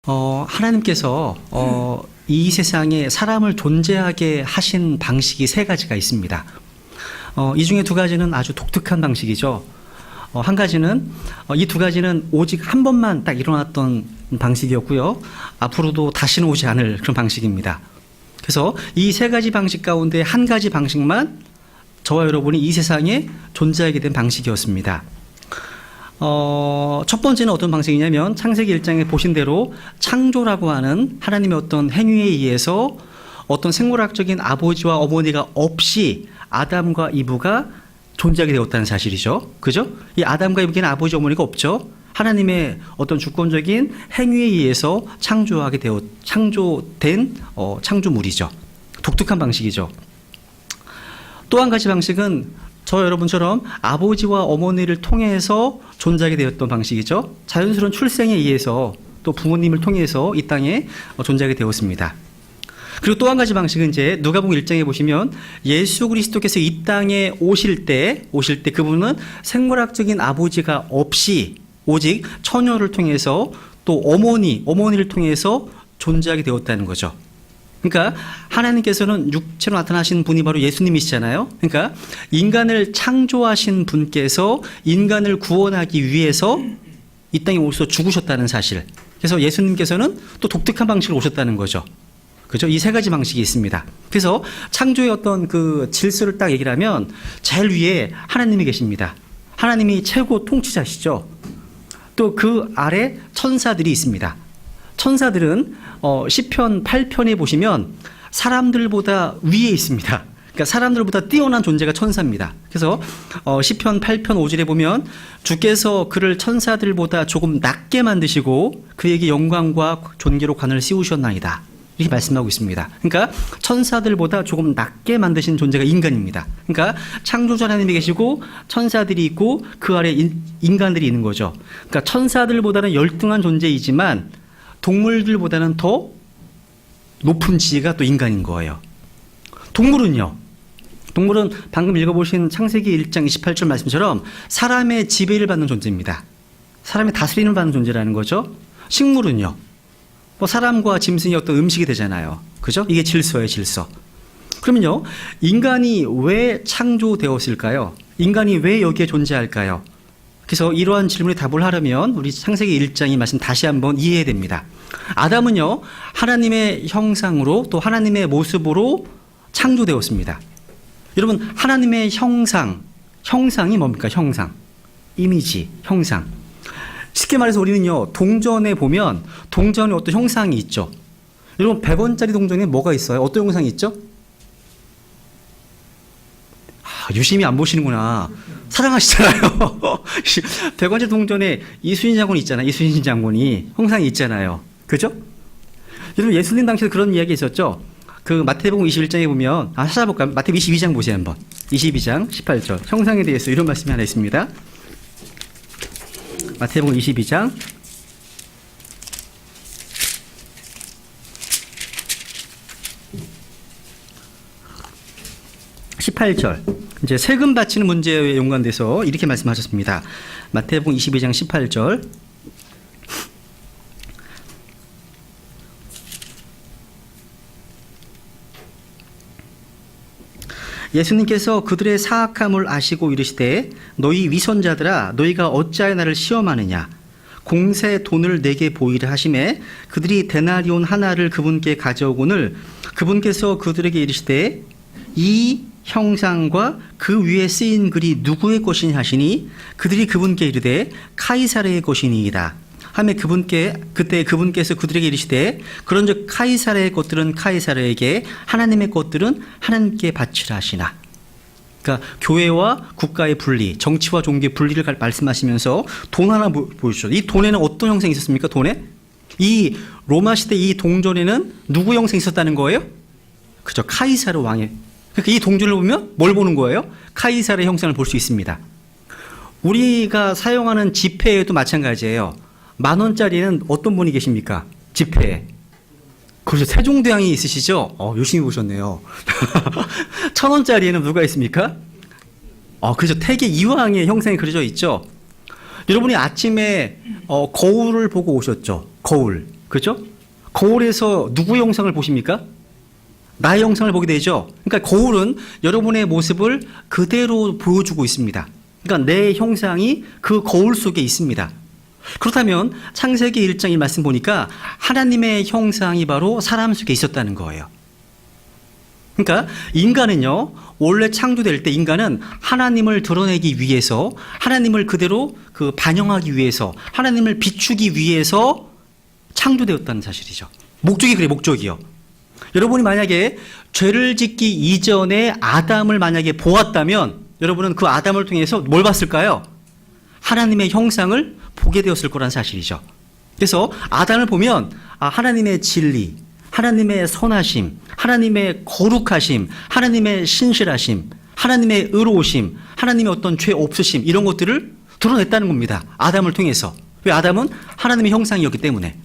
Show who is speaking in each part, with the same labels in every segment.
Speaker 1: 하나님께서 이 세상에 사람을 존재하게 하신 방식이 세 가지가 있습니다. 이 중에 두 가지는 아주 독특한 방식이죠. 한 가지는 이 두 가지는 오직 한 번만 딱 일어났던 방식이었고요. 앞으로도 다시는 오지 않을 그런 방식입니다. 그래서 이 세 가지 방식 가운데 한 가지 방식만 저와 여러분이 이 세상에 존재하게 된 방식이었습니다. 첫 번째는 어떤 방식이냐면 창세기 1장에 보신 대로 창조라고 하는 하나님의 어떤 행위에 의해서 어떤 생물학적인 아버지와 어머니가 없이 아담과 이브가 존재하게 되었다는 사실이죠. 그죠? 이 아담과 이브에게는 아버지 어머니가 없죠. 하나님의 어떤 주권적인 행위에 의해서 창조된 창조물이죠. 독특한 방식이죠. 또 한 가지 방식은 저 여러분처럼 아버지와 어머니를 통해서 존재하게 되었던 방식이죠. 자연스러운 출생에 의해서 또 부모님을 통해서 이 땅에 존재하게 되었습니다. 그리고 또 한 가지 방식은 이제 누가복음 1장에 보시면 예수 그리스도께서 이 땅에 오실 때 그분은 생물학적인 아버지가 없이 오직 처녀를 통해서 또 어머니를 통해서 존재하게 되었다는 거죠. 그러니까 하나님께서는 육체로 나타나신 분이 바로 예수님이시잖아요. 그러니까 인간을 창조하신 분께서 인간을 구원하기 위해서 이 땅에 오셔서 죽으셨다는 사실. 그래서 예수님께서는 또 독특한 방식으로 오셨다는 거죠. 그죠? 이 세 가지 방식이 있습니다. 그래서 창조의 어떤 그 질서를 딱 얘기를 하면 제일 위에 하나님이 계십니다. 하나님이 최고 통치자시죠. 또 그 아래 천사들이 있습니다. 천사들은 시편 8편에 보시면 사람들보다 위에 있습니다. 그러니까 사람들보다 뛰어난 존재가 천사입니다. 그래서 시편 8편 5절에 보면 주께서 그를 천사들보다 조금 낮게 만드시고 그에게 영광과 존귀로 관을 씌우셨나이다. 이렇게 말씀하고 있습니다. 그러니까 천사들보다 조금 낮게 만드신 존재가 인간입니다. 그러니까 창조자 하나님이 계시고 천사들이 있고 그 아래 인간들이 있는 거죠. 그러니까 천사들보다는 열등한 존재이지만 동물들보다는 더 높은 지위가 또 인간인 거예요. 동물은요. 동물은 방금 읽어보신 창세기 1장 28절 말씀처럼 사람의 지배를 받는 존재입니다. 사람의 다스림을 받는 존재라는 거죠. 식물은요. 사람과 짐승이 어떤 음식이 되잖아요. 그죠? 이게 질서예요, 질서. 그러면요, 인간이 왜 창조되었을까요? 인간이 왜 여기에 존재할까요? 그래서 이러한 질문에 답을 하려면 우리 창세기 1장의 말씀 다시 한번 이해해야 됩니다. 아담은요, 하나님의 형상으로 또 하나님의 모습으로 창조되었습니다. 여러분, 하나님의 형상이 뭡니까? 형상. 이미지, 형상. 쉽게 말해서 우리는요, 동전에 보면 동전에 어떤 형상이 있죠. 여러분, 100원짜리 동전에 뭐가 있어요? 어떤 형상이 있죠? 유심히 안 보시는구나. 사랑하시잖아요. 100원짜리 동전에 이순신 장군이 있잖아요. 이순신 장군이 형상이 있잖아요. 그죠? 여러분, 예수님 당시에 그런 이야기 있었죠. 그 마태복음 21장에 보면 찾아볼까요? 마태복음 22장 보세요 한번. 22장 18절 형상에 대해서 이런 말씀이 하나 있습니다. 마태복음 22장 18절 이제 세금 바치는 문제에 연관돼서 이렇게 말씀하셨습니다. 마태복음 22장 18절 예수님께서 그들의 사악함을 아시고 이르시되 너희 위선자들아 너희가 어찌하여 나를 시험하느냐 공세 돈을 내게 보이라 하시매 그들이 데나리온 하나를 그분께 가져오거늘 그분께서 그들에게 이르시되 이 형상과 그 위에 쓰인 글이 누구의 것이냐 하시니 그들이 그분께 이르되 카이사르의 것이니이다 하매 그때 그분께서 그들에게 이르시되 그런즉 카이사르의 것들은 카이사르에게 하나님의 것들은 하나님께 바치라 하시나. 그러니까 교회와 국가의 분리, 정치와 종교의 분리를 말씀하시면서 돈 하나 보여주죠. 이 돈에는 어떤 형상이 있었습니까? 돈에? 이 로마 시대 이 동전에는 누구 형상이 있었다는 거예요? 그죠. 카이사르 왕의. 그러니까 이 동전을 보면 뭘 보는 거예요? 카이사르의 형상을 볼 수 있습니다. 우리가 사용하는 지폐에도 마찬가지예요. 10,000원짜리는 어떤 분이 계십니까? 지폐에. 그렇죠. 세종대왕이 있으시죠? 열심히 보셨네요. 1,000원짜리에는 누가 있습니까? 그렇죠. 태계 이황의 형상이 그려져 있죠. 여러분이 아침에 거울을 보고 오셨죠? 거울. 그죠? 거울에서 누구의 형상을 보십니까? 나의 형상을 보게 되죠. 그러니까 거울은 여러분의 모습을 그대로 보여주고 있습니다. 그러니까 내 형상이 그 거울 속에 있습니다. 그렇다면 창세기 1장 이 말씀 보니까 하나님의 형상이 바로 사람 속에 있었다는 거예요. 그러니까 인간은요, 원래 창조될 때 인간은 하나님을 드러내기 위해서, 하나님을 그대로 반영하기 위해서, 하나님을 비추기 위해서 창조되었다는 사실이죠. 목적이 그래, 목적이요. 여러분이 만약에 죄를 짓기 이전에 아담을 만약에 보았다면 여러분은 그 아담을 통해서 뭘 봤을까요? 하나님의 형상을 보게 되었을 거란 사실이죠. 그래서 아담을 보면 하나님의 진리, 하나님의 선하심, 하나님의 거룩하심, 하나님의 신실하심, 하나님의 의로우심, 하나님의 어떤 죄 없으심, 이런 것들을 드러냈다는 겁니다. 아담을 통해서. 왜? 아담은 하나님의 형상이었기 때문에.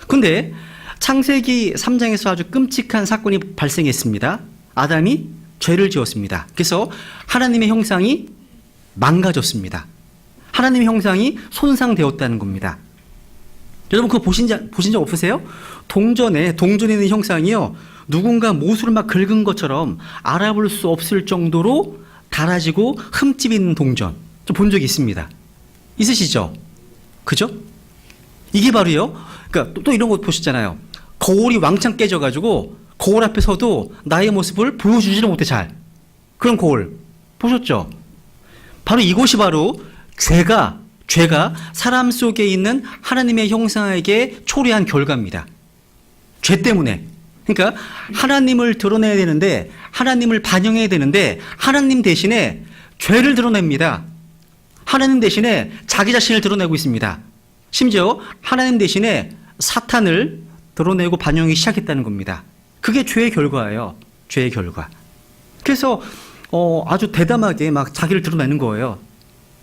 Speaker 1: 근데 창세기 3장에서 아주 끔찍한 사건이 발생했습니다. 아담이 죄를 지었습니다. 그래서 하나님의 형상이 망가졌습니다. 하나님의 형상이 손상되었다는 겁니다. 여러분 그거 보신 적 없으세요? 동전에 있는 형상이요, 누군가 못으로 막 긁은 것처럼 알아볼 수 없을 정도로 달아지고 흠집 있는 동전, 좀 본 적이 있습니다. 있으시죠? 그죠? 이게 바로요, 그러니까 또 이런 거 보셨잖아요. 거울이 왕창 깨져가지고 거울 앞에 서도 나의 모습을 보여주지를 못해 잘. 그런 거울 보셨죠? 바로 이것이 바로 죄가 사람 속에 있는 하나님의 형상에게 초래한 결과입니다. 죄 때문에. 그러니까 하나님을 드러내야 되는데, 하나님을 반영해야 되는데 하나님 대신에 죄를 드러냅니다. 하나님 대신에 자기 자신을 드러내고 있습니다. 심지어 하나님 대신에 사탄을 드러내고 반영하기 시작했다는 겁니다. 그게 죄의 결과예요. 죄의 결과. 그래서 아주 대담하게 막 자기를 드러내는 거예요.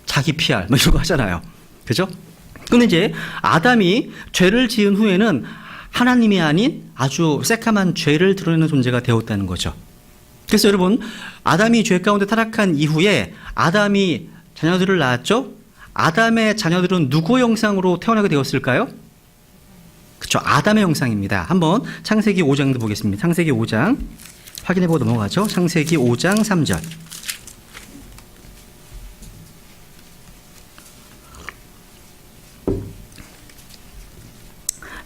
Speaker 1: 자기 PR 뭐 이런 거 하잖아요. 그죠? 근데 이제 아담이 죄를 지은 후에는 하나님이 아닌 아주 새까만 죄를 드러내는 존재가 되었다는 거죠. 그래서 여러분, 아담이 죄 가운데 타락한 이후에 아담이 자녀들을 낳았죠? 아담의 자녀들은 누구의 형상으로 태어나게 되었을까요? 그렇죠. 아담의 형상입니다. 한번 창세기 5장도 보겠습니다. 창세기 5장 확인해보고 넘어가죠. 창세기 5장 3절.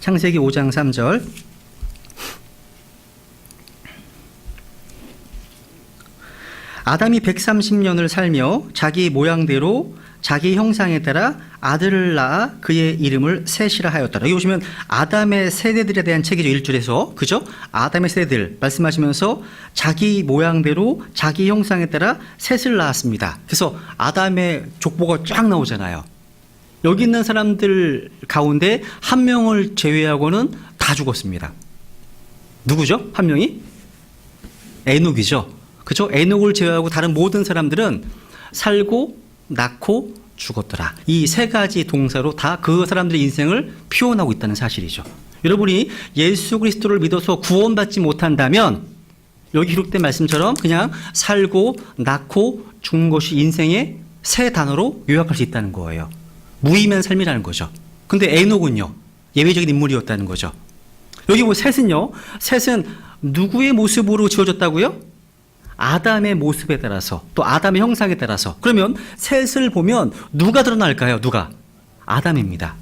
Speaker 1: 창세기 5장 3절. 아담이 130년을 살며 자기 모양대로 자기 형상에 따라 아들을 낳아 그의 이름을 셋이라 하였더라. 여기 보시면 아담의 세대들에 대한 책이죠. 1절에서. 그죠? 아담의 세대들 말씀하시면서 자기 모양대로 자기 형상에 따라 셋을 낳았습니다. 그래서 아담의 족보가 쫙 나오잖아요. 여기 있는 사람들 가운데 한 명을 제외하고는 다 죽었습니다. 누구죠? 한 명이? 에녹이죠. 그죠? 에녹을 제외하고 다른 모든 사람들은 살고 낳고 죽었더라. 이 세 가지 동사로 다 그 사람들의 인생을 표현하고 있다는 사실이죠. 여러분이 예수 그리스도를 믿어서 구원받지 못한다면 여기 기록된 말씀처럼 그냥 살고 낳고 죽는 것이 인생의 세 단어로 요약할 수 있다는 거예요. 무의미한 삶이라는 거죠. 근데 에녹은요, 예외적인 인물이었다는 거죠. 여기 뭐 셋은요, 셋은 누구의 모습으로 지어졌다고요? 아담의 모습에 따라서, 또 아담의 형상에 따라서. 그러면 셋을 보면 누가 드러날까요? 누가? 아담입니다.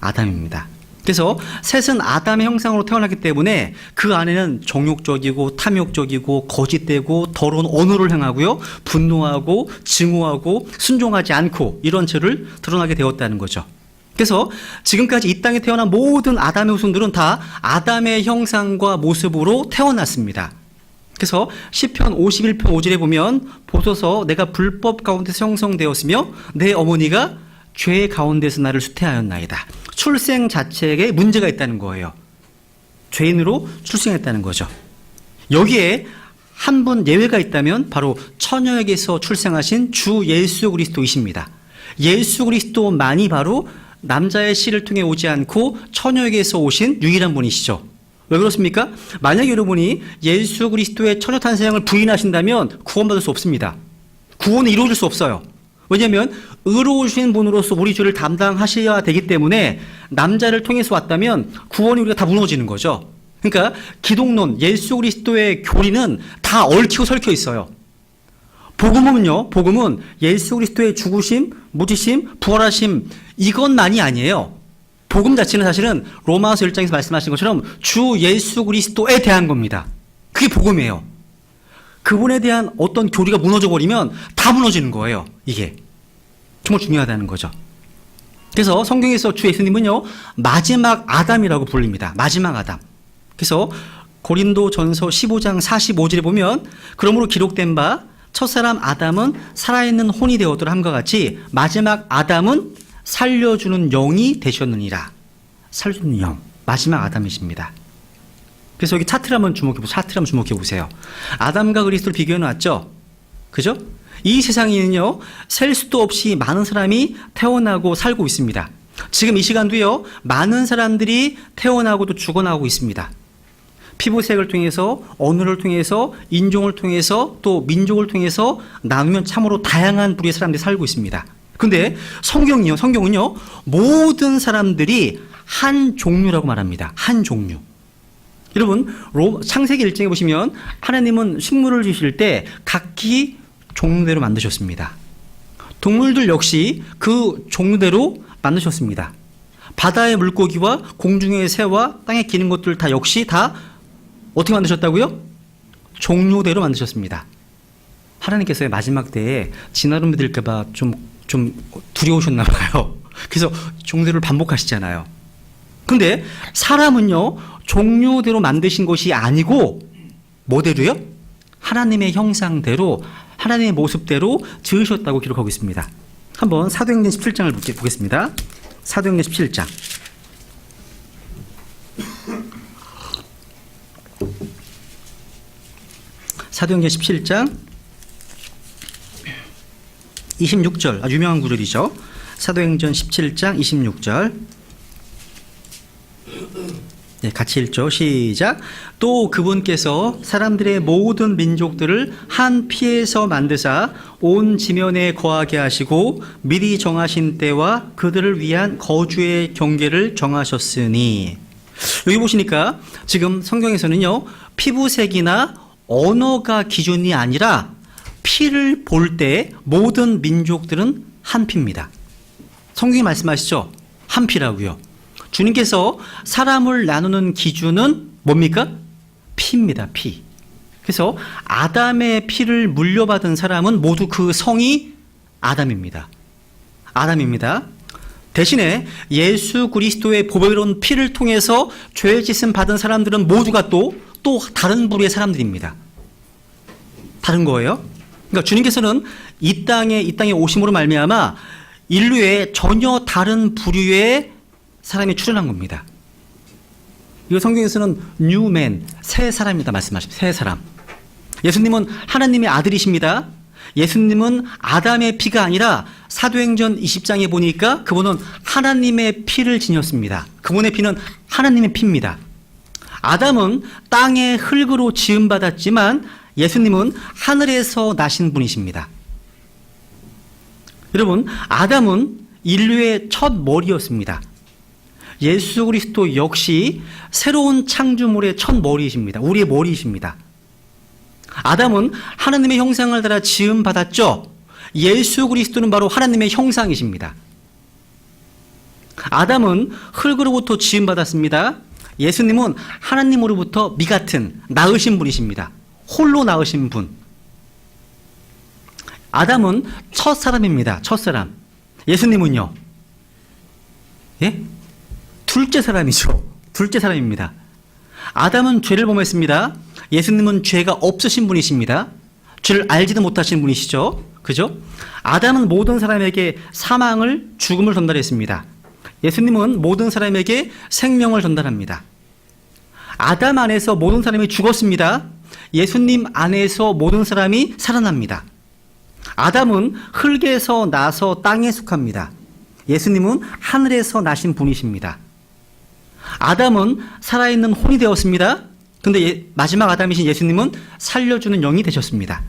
Speaker 1: 아담입니다. 그래서 셋은 아담의 형상으로 태어났기 때문에 그 안에는 정욕적이고 탐욕적이고 거짓되고 더러운 언어를 행하고요, 분노하고 증오하고 순종하지 않고 이런 죄를 드러나게 되었다는 거죠. 그래서 지금까지 이 땅에 태어난 모든 아담의 후손들은 다 아담의 형상과 모습으로 태어났습니다. 그래서 시편 51편 5절에 보면 보소서 내가 불법 가운데서 형성되었으며 내 어머니가 죄 가운데서 나를 수태하였나이다. 출생 자체에 문제가 있다는 거예요. 죄인으로 출생했다는 거죠. 여기에 한 분 예외가 있다면 바로 처녀에게서 출생하신 주 예수 그리스도이십니다. 예수 그리스도만이 바로 남자의 씨를 통해 오지 않고 처녀에게서 오신 유일한 분이시죠. 왜 그렇습니까? 만약 여러분이 예수 그리스도의 처녀 탄생을 부인하신다면 구원받을 수 없습니다. 구원은 이루어질 수 없어요. 왜냐하면 의로우신 분으로서 우리 죄를 담당하셔야 되기 때문에 남자를 통해서 왔다면 구원이 우리가 다 무너지는 거죠. 그러니까 기독론, 예수 그리스도의 교리는 다 얽히고 설켜 있어요. 복음은요, 복음은 예수 그리스도의 죽으심, 묻으심, 부활하심, 이것만이 아니에요. 복음 자체는 사실은 로마서 1장에서 말씀하신 것처럼 주 예수 그리스도에 대한 겁니다. 그게 복음이에요. 그분에 대한 어떤 교리가 무너져 버리면 다 무너지는 거예요. 이게 정말 중요하다는 거죠. 그래서 성경에서 주 예수님은요, 마지막 아담이라고 불립니다. 마지막 아담. 그래서 고린도전서 15장 45절에 보면 그러므로 기록된 바 첫사람 아담은 살아있는 혼이 되었더라 함과 같이 마지막 아담은 살려주는 영이 되셨느니라. 살려주는 영. 마지막 아담이십니다. 그래서 여기 차트를 한번 주목해 보세요. 아담과 그리스도를 비교해 놨죠. 그죠? 이 세상에는요, 셀 수도 없이 많은 사람이 태어나고 살고 있습니다. 지금 이 시간도요, 많은 사람들이 태어나고도 죽어나오고 있습니다. 피부색을 통해서, 언어를 통해서, 인종을 통해서, 또 민족을 통해서 나누면 참으로 다양한 부류의 사람들이 살고 있습니다. 근데 성경은요, 모든 사람들이 한 종류라고 말합니다. 한 종류. 여러분, 창세기 1장에 보시면 하나님은 식물을 주실 때 각기 종류대로 만드셨습니다. 동물들 역시 그 종류대로 만드셨습니다. 바다의 물고기와 공중의 새와 땅에 기는 것들 다 역시 다 어떻게 만드셨다고요? 종류대로 만드셨습니다. 하나님께서 마지막 때에 진화론 믿을까봐 좀 두려우셨나 봐요. 그래서 종류대로 반복하시잖아요. 근데 사람은요, 종류대로 만드신 것이 아니고 뭐대로요? 하나님의 형상대로, 하나님의 모습대로 지으셨다고 기록하고 있습니다. 한번 사도행전 17장을 보겠습니다. 사도행전 17장. 사도행전 17장 26절, 아주 유명한 구절이죠. 사도행전 17장 26절. 네, 같이 읽죠. 시작. 또 그분께서 사람들의 모든 민족들을 한 피에서 만드사 온 지면에 거하게 하시고 미리 정하신 때와 그들을 위한 거주의 경계를 정하셨으니. 여기 보시니까 지금 성경에서는요, 피부색이나 언어가 기준이 아니라 피를 볼 때 모든 민족들은 한 피입니다. 성경이 말씀하시죠? 한 피라고요. 주님께서 사람을 나누는 기준은 뭡니까? 피입니다. 피. 그래서 아담의 피를 물려받은 사람은 모두 그 성이 아담입니다. 아담입니다. 대신에 예수 그리스도의 보배로운 피를 통해서 죄 짓음 받은 사람들은 모두가 또 다른 부류의 사람들입니다. 다른 거예요. 그러니까 주님께서는 이 땅에 오심으로 말미암아 인류에 전혀 다른 부류의 사람이 출현한 겁니다. 이거 성경에서는 뉴맨, 새 사람이다 말씀하십니다. 새 사람. 예수님은 하나님의 아들이십니다. 예수님은 아담의 피가 아니라 사도행전 20장에 보니까 그분은 하나님의 피를 지녔습니다. 그분의 피는 하나님의 피입니다. 아담은 땅의 흙으로 지음받았지만 예수님은 하늘에서 나신 분이십니다. 여러분, 아담은 인류의 첫 머리였습니다. 예수 그리스도 역시 새로운 창조물의 첫 머리이십니다. 우리의 머리이십니다. 아담은 하나님의 형상을 따라 지음받았죠. 예수 그리스도는 바로 하나님의 형상이십니다. 아담은 흙으로부터 지음받았습니다. 예수님은 하나님으로부터 미 같은 낳으신 분이십니다. 홀로 낳으신 분. 아담은 첫 사람입니다. 첫 사람. 예수님은요? 예? 둘째 사람이죠. 둘째 사람입니다. 아담은 죄를 범했습니다. 예수님은 죄가 없으신 분이십니다. 죄를 알지도 못하신 분이시죠. 그죠? 아담은 모든 사람에게 사망을, 죽음을 전달했습니다. 예수님은 모든 사람에게 생명을 전달합니다. 아담 안에서 모든 사람이 죽었습니다. 예수님 안에서 모든 사람이 살아납니다. 아담은 흙에서 나서 땅에 속합니다. 예수님은 하늘에서 나신 분이십니다. 아담은 살아있는 혼이 되었습니다. 근데 마지막 아담이신 예수님은 살려주는 영이 되셨습니다.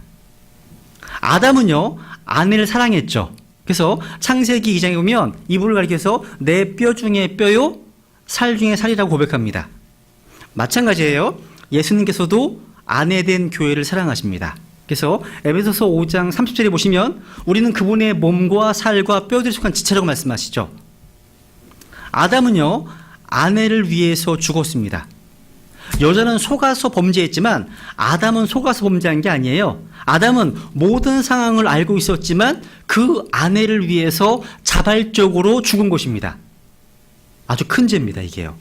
Speaker 1: 아담은요, 아내를 사랑했죠. 그래서 창세기 2장에 보면 이불을 가리켜서 내 뼈 중에 뼈요 살 중에 살이라고 고백합니다. 마찬가지예요. 예수님께서도 아내된 교회를 사랑하십니다. 그래서 에베소서 5장 30절에 보시면 우리는 그분의 몸과 살과 뼈들이 속한 지체라고 말씀하시죠. 아담은요, 아내를 위해서 죽었습니다. 여자는 속아서 범죄했지만 아담은 속아서 범죄한 게 아니에요. 아담은 모든 상황을 알고 있었지만 그 아내를 위해서 자발적으로 죽은 것입니다. 아주 큰 죄입니다, 이게요.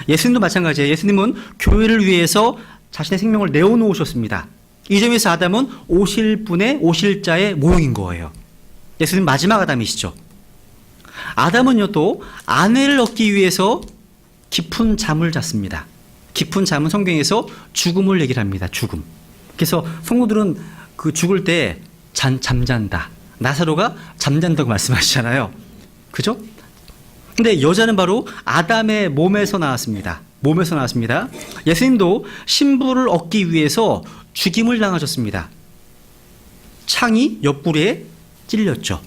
Speaker 1: 예수님도 마찬가지예요. 예수님은 교회를 위해서 자신의 생명을 내어놓으셨습니다. 이 점에서 아담은 오실 분의 오실 자의 모형인 거예요. 예수님 마지막 아담이시죠. 아담은요, 또 아내를 얻기 위해서 깊은 잠을 잤습니다. 깊은 잠은 성경에서 죽음을 얘기를 합니다. 죽음. 그래서 성도들은 그 죽을 때 잠잔다. 나사로가 잠잔다고 말씀하시잖아요. 그죠? 근데 여자는 바로 아담의 몸에서 나왔습니다. 몸에서 나왔습니다. 예수님도 신부를 얻기 위해서 죽임을 당하셨습니다. 창이 옆구리에 찔렸죠.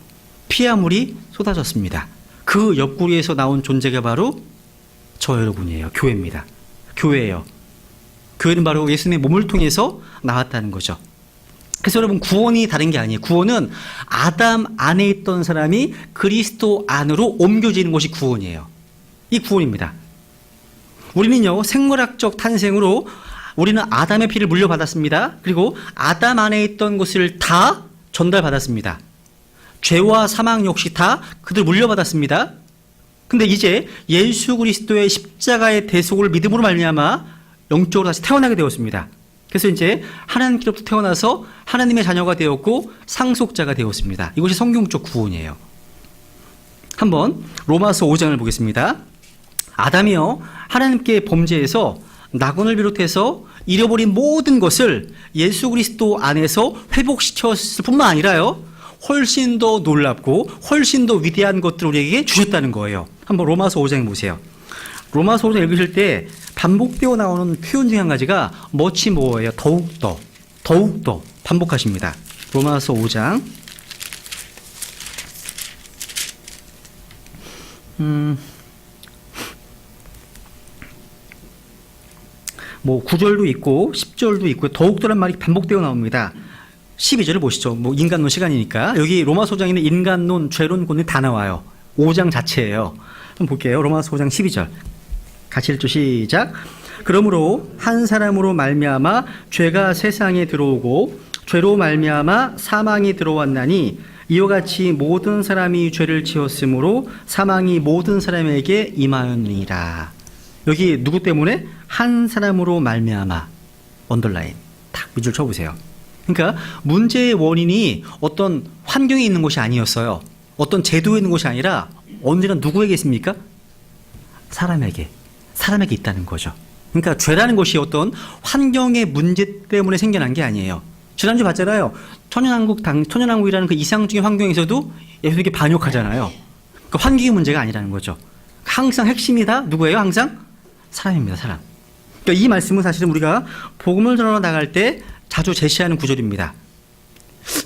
Speaker 1: 피아물이 쏟아졌습니다. 그 옆구리에서 나온 존재가 바로 저 여러분이에요. 교회입니다. 교회예요. 교회는 바로 예수님의 몸을 통해서 나왔다는 거죠. 그래서 여러분, 구원이 다른 게 아니에요. 구원은 아담 안에 있던 사람이 그리스도 안으로 옮겨지는 것이 구원이에요. 이 구원입니다. 우리는요, 생물학적 탄생으로 우리는 아담의 피를 물려받았습니다. 그리고 아담 안에 있던 것을 다 전달받았습니다. 죄와 사망 역시 다 그들 물려받았습니다. 근데 이제 예수 그리스도의 십자가의 대속을 믿음으로 말미암아 영적으로 다시 태어나게 되었습니다. 그래서 이제 하나님께로부터 태어나서 하나님의 자녀가 되었고 상속자가 되었습니다. 이것이 성경적 구원이에요. 한번 로마서 5장을 보겠습니다. 아담이요, 하나님께 범죄해서 낙원을 비롯해서 잃어버린 모든 것을 예수 그리스도 안에서 회복시켰을 뿐만 아니라요, 훨씬 더 놀랍고 훨씬 더 위대한 것들을 우리에게 주셨다는 거예요. 한번 로마서 5장에 보세요. 로마서 5장 읽으실 때 반복되어 나오는 표현 중에 한 가지가 much more예요. 더욱더 반복하십니다. 로마서 5장 뭐 9절도 있고 10절도 있고 더욱더란 말이 반복되어 나옵니다. 12절을 보시죠. 뭐 인간론 시간이니까 여기 로마서 5장에는 인간론, 죄론, 권리 다 나와요. 5장 자체예요. 한번 볼게요. 로마서 5장 12절. 같이 읽죠. 시작. 그러므로 한 사람으로 말미암아 죄가 세상에 들어오고 죄로 말미암아 사망이 들어왔나니 이와 같이 모든 사람이 죄를 지었으므로 사망이 모든 사람에게 임하였느니라. 여기 누구 때문에? 한 사람으로 말미암아. 언더라인 딱 밑줄 쳐보세요. 그러니까 문제의 원인이 어떤 환경에 있는 것이 아니었어요. 어떤 제도에 있는 것이 아니라 언제나 누구에게 있습니까? 사람에게 있다는 거죠. 그러니까 죄라는 것이 어떤 환경의 문제 때문에 생겨난 게 아니에요. 지난주 봤잖아요. 천연왕국이라는 그 이상적인 환경에서도 예수님께 반역하잖아요. 그 환경의 문제가 아니라는 거죠. 항상 핵심이 다 누구예요? 항상 사람입니다. 사람. 그러니까 이 말씀은 사실은 우리가 복음을 전하러 나갈 때 자주 제시하는 구절입니다.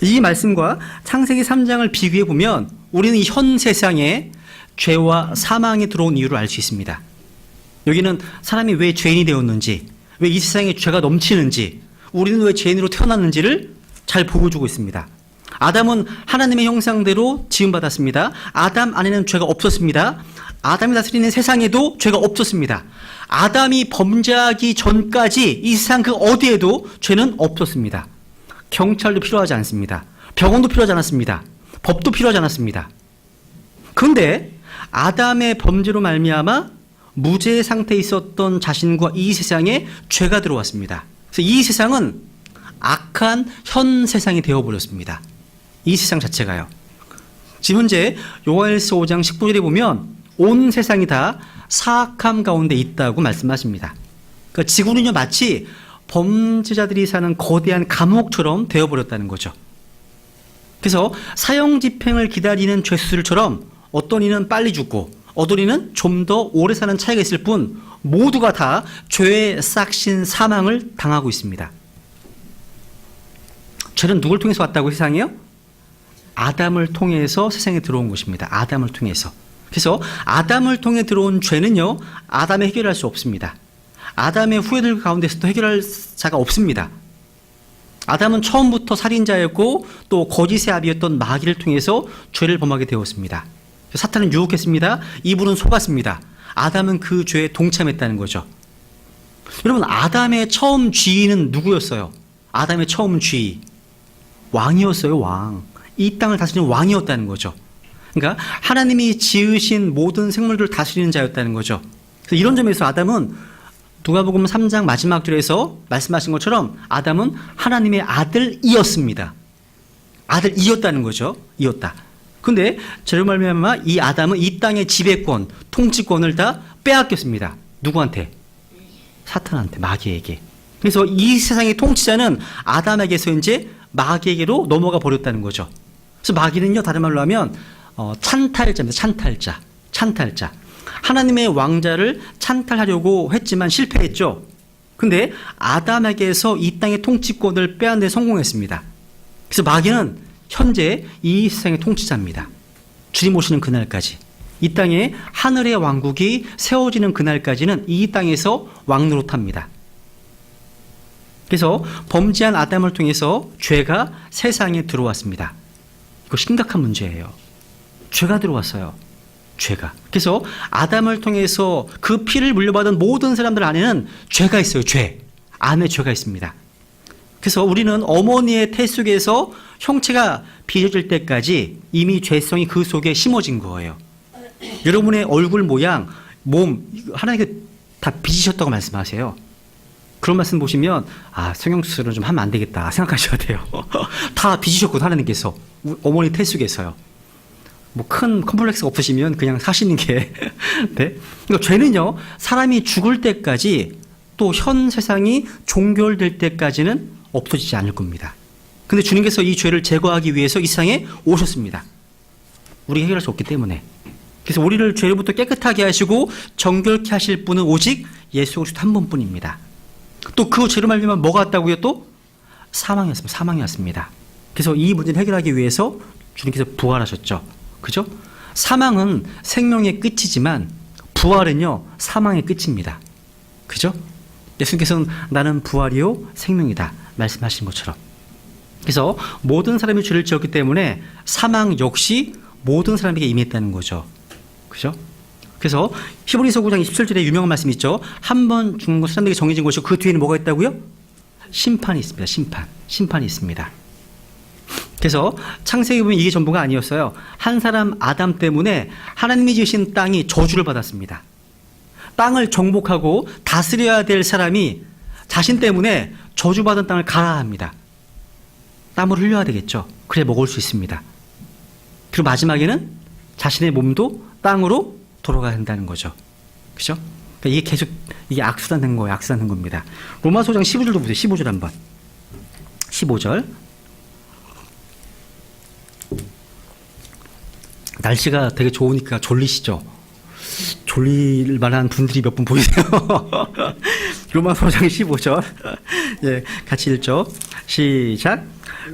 Speaker 1: 이 말씀과 창세기 3장을 비교해 보면 우리는 이 현 세상에 죄와 사망이 들어온 이유를 알 수 있습니다. 여기는 사람이 왜 죄인이 되었는지, 왜 이 세상에 죄가 넘치는지, 우리는 왜 죄인으로 태어났는지를 잘 보여주고 있습니다. 아담은 하나님의 형상대로 지음받았습니다. 아담 안에는 죄가 없었습니다. 아담이 다스리는 세상에도 죄가 없었습니다. 아담이 범죄하기 전까지 이 세상 그 어디에도 죄는 없었습니다. 경찰도 필요하지 않습니다. 병원도 필요하지 않았습니다. 법도 필요하지 않았습니다. 그런데 아담의 범죄로 말미암아 무죄의 상태에 있었던 자신과 이 세상에 죄가 들어왔습니다. 그래서 이 세상은 악한 현 세상이 되어버렸습니다. 이 세상 자체가요. 지금 현재 요한일서 5장 19절에 보면 온 세상이 다 사악함 가운데 있다고 말씀하십니다. 그러니까 지구는요, 마치 범죄자들이 사는 거대한 감옥처럼 되어버렸다는 거죠. 그래서 사형 집행을 기다리는 죄수들처럼 어떤 이는 빨리 죽고 어떤 이는 좀 더 오래 사는 차이가 있을 뿐 모두가 다 죄의 싹신 사망을 당하고 있습니다. 죄는 누굴 통해서 왔다고 세상에요? 아담을 통해서 세상에 들어온 것입니다. 아담을 통해서. 그래서 아담을 통해 들어온 죄는요, 아담이 해결할 수 없습니다. 아담의 후예들 가운데서도 해결할 자가 없습니다. 아담은 처음부터 살인자였고 또 거짓의 아비였던 마귀를 통해서 죄를 범하게 되었습니다. 사탄은 유혹했습니다. 이분은 속았습니다. 아담은 그 죄에 동참했다는 거죠. 여러분, 아담의 처음 쥐는 누구였어요? 아담의 처음 쥐, 왕이었어요. 왕. 이 땅을 다스리는 왕이었다는 거죠. 그러니까 하나님이 지으신 모든 생물들을 다스리는 자였다는 거죠. 그래서 이런 점에서 아담은 누가복음 3장 마지막 절에서 말씀하신 것처럼 아담은 하나님의 아들이었습니다. 아들이었다는 거죠. 이었다. 근데 죄로 말미암아 이 아담은 이 땅의 지배권, 통치권을 다 빼앗겼습니다. 누구한테? 사탄한테, 마귀에게. 그래서 이 세상의 통치자는 아담에게서 이제 마귀에게로 넘어가 버렸다는 거죠. 그래서 마귀는요, 다른 말로 하면 찬탈자입니다. 찬탈자. 하나님의 왕자를 찬탈하려고 했지만 실패했죠. 근데 아담에게서 이 땅의 통치권을 빼앗는 데 성공했습니다. 그래서 마귀는 현재 이 세상의 통치자입니다. 주님 오시는 그날까지, 이 땅에 하늘의 왕국이 세워지는 그날까지는 이 땅에서 왕노릇합니다. 그래서 범죄한 아담을 통해서 죄가 세상에 들어왔습니다. 이거 심각한 문제예요. 죄가 들어왔어요. 죄가. 그래서 아담을 통해서 그 피를 물려받은 모든 사람들 안에는 죄가 있어요. 죄. 안에 죄가 있습니다. 그래서 우리는 어머니의 태 속에서 형체가 빚어질 때까지 이미 죄성이 그 속에 심어진 거예요. 여러분의 얼굴 모양, 몸, 하나님께 다 빚으셨다고 말씀하세요. 그런 말씀 보시면 성형수술은 좀 하면 안 되겠다 생각하셔야 돼요. 다 빚으셨거든요. 하나님께서. 어머니 태 속에서요. 뭐 큰 컴플렉스가 없으시면 그냥 사시는 게 네? 그러니까 죄는요, 사람이 죽을 때까지 또 현 세상이 종결될 때까지는 없어지지 않을 겁니다. 근데 주님께서 이 죄를 제거하기 위해서 이 세상에 오셨습니다. 우리가 해결할 수 없기 때문에. 그래서 우리를 죄로부터 깨끗하게 하시고 정결케 하실 분은 오직 예수 그리스도 한 분뿐입니다. 또 그 죄로 말미암아 뭐가 왔다고요? 또 사망이 왔습니다. 그래서 이 문제를 해결하기 위해서 주님께서 부활하셨죠. 그죠? 사망은 생명의 끝이지만 부활은요, 사망의 끝입니다. 그죠? 예수님께서는 나는 부활이요 생명이다 말씀하신 것처럼. 그래서 모든 사람이 죄를 지었기 때문에 사망 역시 모든 사람에게 임했다는 거죠. 그죠? 그래서 히브리서 9장 27절에 유명한 말씀이 있죠. 한 번 죽는 것 사람들에게 정해진 것이고 그 뒤에는 뭐가 있다고요? 심판이 있습니다. 심판이 있습니다. 그래서 창세기 보면 이게 전부가 아니었어요. 한 사람 아담 때문에 하나님이 지으신 땅이 저주를 받았습니다. 땅을 정복하고 다스려야 될 사람이 자신 때문에 저주받은 땅을 갈아야 합니다. 땀을 흘려야 되겠죠. 그래 먹을 수 있습니다. 그리고 마지막에는 자신의 몸도 땅으로 돌아가야 한다는 거죠. 그죠? 그러니까 이게 계속 이게 악순환된 거예요. 악순환된 겁니다. 로마서 5장 15절도 보세요. 15절 한번. 15절. 날씨가 되게 좋으니까 졸리시죠? 졸릴 만한 분들이 몇 분 보이세요? 로마서 5장 15절. 예, 같이 읽죠. 시작.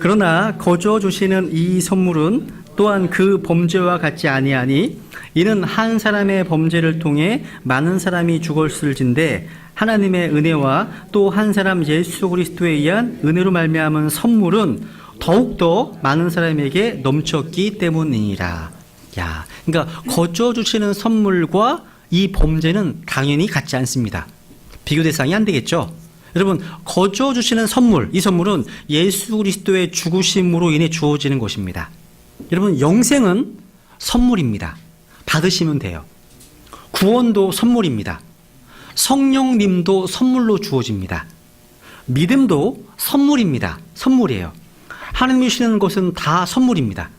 Speaker 1: 그러나 거저 주시는 이 선물은 또한 그 범죄와 같지 아니하니 이는 한 사람의 범죄를 통해 많은 사람이 죽었을진데 하나님의 은혜와 또 한 사람 예수 그리스도에 의한 은혜로 말미암은 선물은 더욱더 많은 사람에게 넘쳤기 때문이니라. 야, 그러니까 거저 주시는 선물과 이 범죄는 당연히 같지 않습니다. 비교 대상이 안 되겠죠. 여러분, 거저 주시는 선물, 이 선물은 예수 그리스도의 죽으심으로 인해 주어지는 것입니다. 여러분, 영생은 선물입니다. 받으시면 돼요. 구원도 선물입니다. 성령님도 선물로 주어집니다. 믿음도 선물입니다. 선물이에요. 하나님이 주시는 것은 다 선물입니다.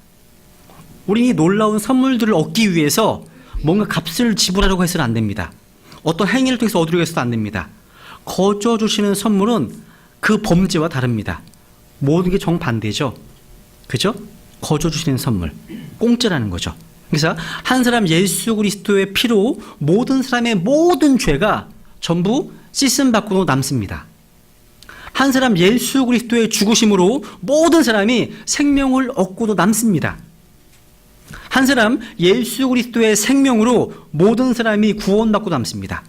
Speaker 1: 우리 이 놀라운 선물들을 얻기 위해서 뭔가 값을 지불하려고 해서는 안 됩니다. 어떤 행위를 통해서 얻으려고 해서도 안 됩니다. 거저 주시는 선물은 그 범죄와 다릅니다. 모든 게 정반대죠. 그죠? 거저 주시는 선물. 공짜라는 거죠. 그래서 한 사람 예수 그리스도의 피로 모든 사람의 모든 죄가 전부 씻음 받고 남습니다. 한 사람 예수 그리스도의 죽으심으로 모든 사람이 생명을 얻고도 남습니다. 한 사람 예수 그리스도의 생명으로 모든 사람이 구원받고 남습니다.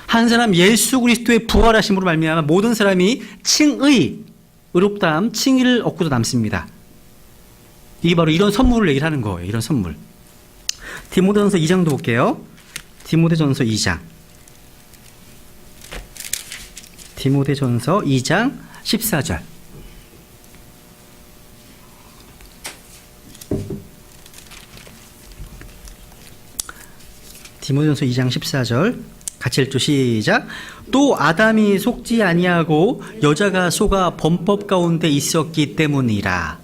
Speaker 1: 한 사람 예수 그리스도의 부활하심으로 말미암아 모든 사람이 칭의, 의롭다함, 칭의를 얻고도 남습니다. 이게 바로 이런 선물을 얘기를 하는 거예요. 이런 선물. 디모데전서 2장도 볼게요. 디모데전서 2장. 디모데전서 2장 14절. 디모데전서 2장 14절. 같이 읽죠. 시작. 또 아담이 속지 아니하고 여자가 속아 범법 가운데 있었기 때문이라.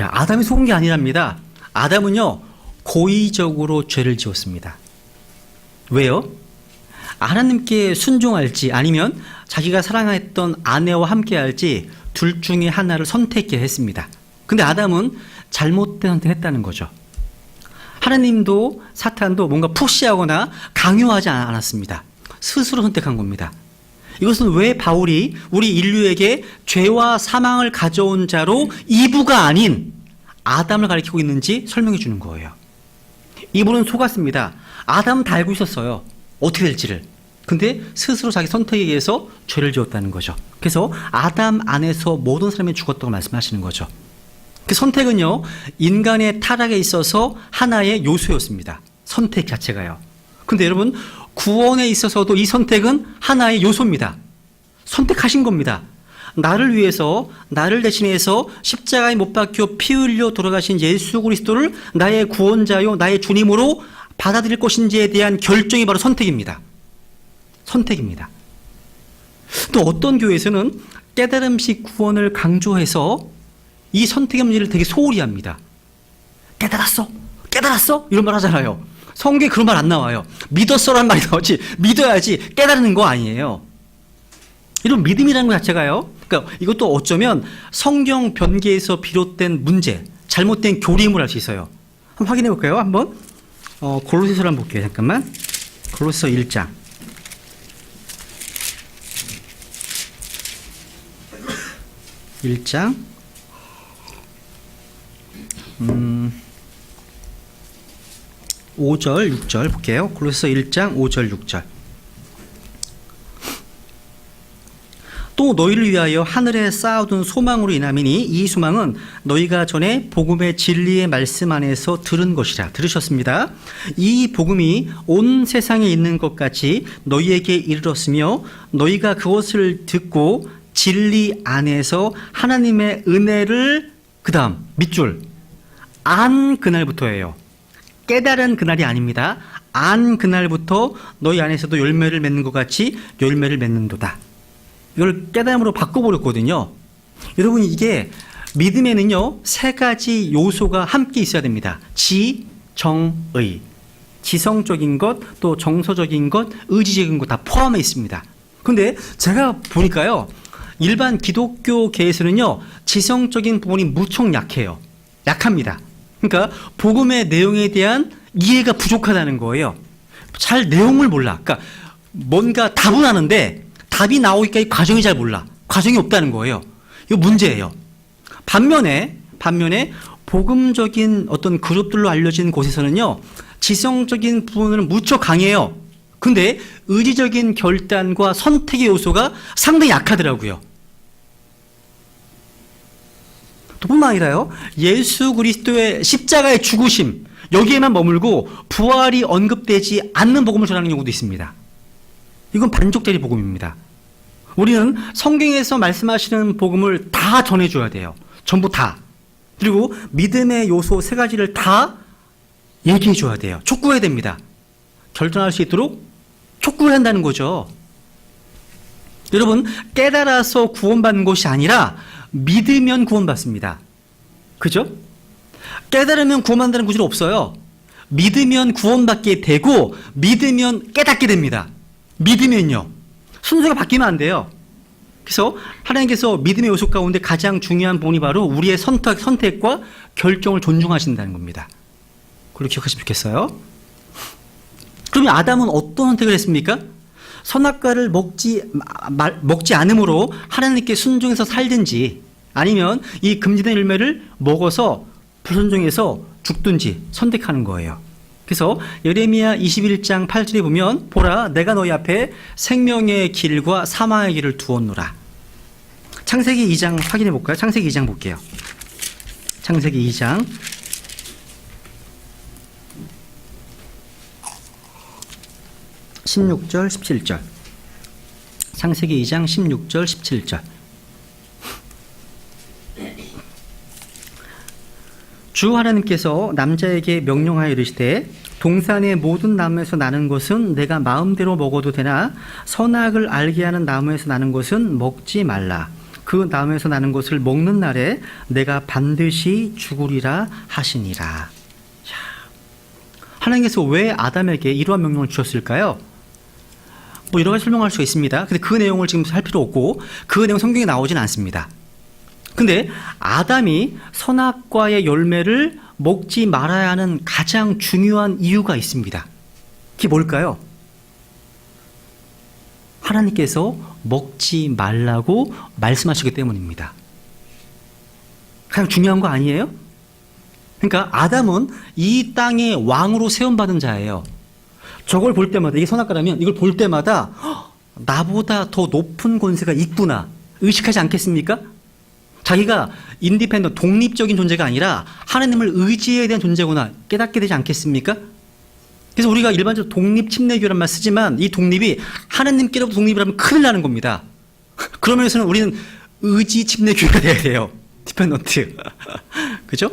Speaker 1: 야, 아담이 속은 게 아니랍니다. 아담은요, 고의적으로 죄를 지었습니다. 왜요? 하나님께 순종할지 아니면 자기가 사랑했던 아내와 함께 할지 둘 중에 하나를 선택해야 했습니다. 근데 아담은 잘못된 선택했다는 거죠. 하나님도 사탄도 뭔가 푸시하거나 강요하지 않았습니다. 스스로 선택한 겁니다. 이것은 왜 바울이 우리 인류에게 죄와 사망을 가져온 자로 이브가 아닌 아담을 가리키고 있는지 설명해 주는 거예요. 이분은 속았습니다. 아담은 다 알고 있었어요. 어떻게 될지를. 근데 스스로 자기 선택에 의해서 죄를 지었다는 거죠. 그래서 아담 안에서 모든 사람이 죽었다고 말씀하시는 거죠. 그 선택은요, 인간의 타락에 있어서 하나의 요소였습니다. 선택 자체가요. 근데 여러분, 구원에 있어서도 이 선택은 하나의 요소입니다. 선택하신 겁니다. 나를 위해서, 나를 대신해서 십자가에 못 박혀 피 흘려 돌아가신 예수 그리스도를 나의 구원자요, 나의 주님으로 받아들일 것인지에 대한 결정이 바로 선택입니다. 선택입니다. 또 어떤 교회에서는 깨달음식 구원을 강조해서 이 선택의 문제를 되게 소홀히 합니다. 깨달았어? 깨달았어? 이런 말 하잖아요. 성경에 그런 말 안 나와요. 믿었어라는 말이 나오지, 믿어야지 깨달는 거 아니에요. 이런 믿음이라는 것 자체가요, 그러니까 이것도 어쩌면 성경 변개에서 비롯된 문제, 잘못된 교리임을 알 수 있어요. 한번 확인해 볼까요? 한번 골로새서를 한번 볼게요. 잠깐만. 골로새서 1장. 1장 5절 6절 볼게요. 골로새서 1장 5절 6절. 또 너희를 위하여 하늘에 쌓아둔 소망으로 인함이니 이 소망은 너희가 전에 복음의 진리의 말씀 안에서 들은 것이라. 들으셨습니다. 이 복음이 온 세상에 있는 것 같이 너희에게 이르렀으며 너희가 그것을 듣고 진리 안에서 하나님의 은혜를 그 다음 밑줄 안 그날부터예요. 깨달은 그날이 아닙니다. 안 그날부터 너희 안에서도 열매를 맺는 것 같이 열매를 맺는도다. 이걸 깨달음으로 바꿔버렸거든요. 여러분, 이게 믿음에는요, 세 가지 요소가 함께 있어야 됩니다. 지, 정, 의. 지성적인 것, 또 정서적인 것, 의지적인 것 다 포함해 있습니다. 근데 제가 보니까요, 일반 기독교계에서는요, 지성적인 부분이 무척 약해요. 약합니다. 그러니까 복음의 내용에 대한 이해가 부족하다는 거예요. 잘 내용을 몰라. 그러니까 뭔가 답은 아는데 답이 나오기까지 과정이 잘 몰라. 과정이 없다는 거예요. 이거 문제예요. 반면에 복음적인 어떤 그룹들로 알려진 곳에서는요, 지성적인 부분은 무척 강해요. 근데 의지적인 결단과 선택의 요소가 상당히 약하더라고요. 또 뿐만 아니라요, 예수 그리스도의 십자가의 죽으심, 여기에만 머물고 부활이 언급되지 않는 복음을 전하는 경우도 있습니다. 이건 반쪽짜리 복음입니다. 우리는 성경에서 말씀하시는 복음을 다 전해줘야 돼요. 전부 다. 그리고 믿음의 요소 세 가지를 다 얘기해줘야 돼요. 촉구해야 됩니다. 결정할 수 있도록 촉구를 한다는 거죠. 여러분, 깨달아서 구원받는 것이 아니라 믿으면 구원받습니다. 그죠? 깨달으면 구원받는다는 구절이 없어요. 믿으면 구원받게 되고 믿으면 깨닫게 됩니다. 믿으면요. 순서가 바뀌면 안 돼요. 그래서 하나님께서 믿음의 요소 가운데 가장 중요한 부분이 바로 우리의 선택과 결정을 존중하신다는 겁니다. 그걸 기억하시면 좋겠어요. 그러면 아담은 어떤 선택을 했습니까? 선악과를 먹지 않음으로 하나님께 순종해서 살든지 아니면 이 금지된 열매를 먹어서 불순종해서 죽든지 선택하는 거예요. 그래서 예레미야 21장 8절에 보면 보라 내가 너희 앞에 생명의 길과 사망의 길을 두었노라. 창세기 2장 확인해 볼까요? 창세기 2장 볼게요. 창세기 2장 16절 17절. 창세기 2장 16절 17절. 주 하나님께서 남자에게 명령하여 이르시되 동산의 모든 나무에서 나는 것은 내가 마음대로 먹어도 되나 선악을 알게 하는 나무에서 나는 것은 먹지 말라. 그 나무에서 나는 것을 먹는 날에 내가 반드시 죽으리라 하시니라. 하나님께서 왜 아담에게 이러한 명령을 주셨을까요? 뭐 여러 가지 설명할 수가 있습니다. 근데 그 내용을 지금 할 필요 없고 그 내용 성경에 나오진 않습니다. 근데 아담이 선악과의 열매를 먹지 말아야 하는 가장 중요한 이유가 있습니다. 그게 뭘까요? 하나님께서 먹지 말라고 말씀하시기 때문입니다. 가장 중요한 거 아니에요? 그러니까 아담은 이 땅의 왕으로 세움받은 자예요. 저걸 볼 때마다, 이게 선악과라면 이걸 볼 때마다 나보다 더 높은 권세가 있구나 의식하지 않겠습니까? 자기가 인디펜더 독립적인 존재가 아니라 하나님을 의지해야 되는 존재구나 깨닫게 되지 않겠습니까? 그래서 우리가 일반적으로 독립 침례교란 말 쓰지만 이 독립이 하나님께로부터 독립을 하면 큰일 나는 겁니다. 그런 면에서는 우리는 의지 침례교가 돼야 돼요. 디펜던트. 그죠?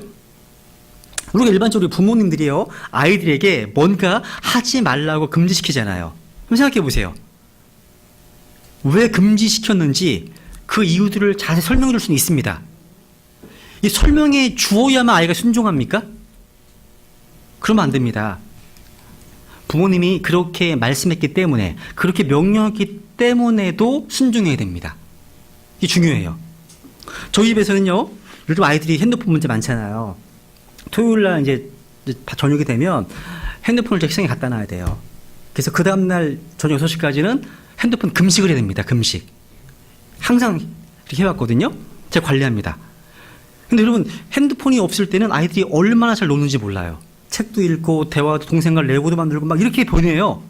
Speaker 1: 우리가 일반적으로 부모님들이요 아이들에게 뭔가 하지 말라고 금지시키잖아요. 한번 생각해 보세요. 왜 금지시켰는지 그 이유들을 자세히 설명해 줄 수는 있습니다. 이 설명해 주어야만 아이가 순종합니까? 그러면 안 됩니다. 부모님이 그렇게 말씀했기 때문에 그렇게 명령했기 때문에도 순종해야 됩니다. 이게 중요해요. 저희 집에서는요 요즘 아이들이 핸드폰 문제 많잖아요. 토요일날 이제 저녁이 되면 핸드폰을 제 책상에 갖다 놔야 돼요. 그래서 그 다음날 저녁 6시까지는 핸드폰 금식을 해야 됩니다. 금식. 항상 이렇게 해왔거든요. 제가 관리합니다. 근데 여러분 핸드폰이 없을 때는 아이들이 얼마나 잘 노는지 몰라요. 책도 읽고 대화도 동생과 레고도 만들고 막 이렇게 보내요.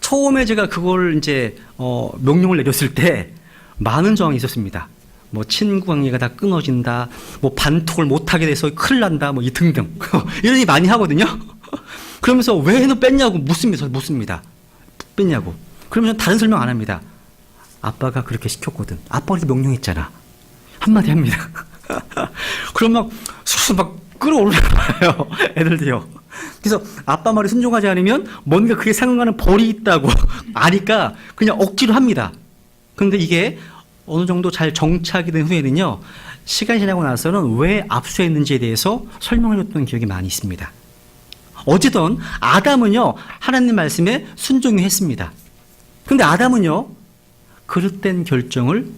Speaker 1: 처음에 제가 그걸 이제 명령을 내렸을 때 많은 저항이 있었습니다. 뭐 친구 관계가 다 끊어진다, 뭐 반톡을 못하게 돼서 큰일 난다, 뭐 이 등등 이런 얘기 많이 하거든요. 그러면서 왜 핸드폰 뺐냐고 묻습니다. 뺐냐고. 그러면 다른 설명 안 합니다. 아빠가 그렇게 시켰거든. 아빠가 그렇게 명령했잖아. 한마디 합니다. 그럼 막 수수 막 끌어올라요. 애들도요. 그래서 아빠 말에 순종하지 않으면 뭔가 그게 상응하는 벌이 있다고 아니까 그냥 억지로 합니다. 그런데 이게 어느 정도 잘 정착이 된 후에는요. 시간이 지나고 나서는 왜 압수했는지에 대해서 설명해줬던 기억이 많이 있습니다. 어쨌든 아담은요. 하나님 말씀에 순종을 했습니다. 그런데 아담은요. 그릇된 결정을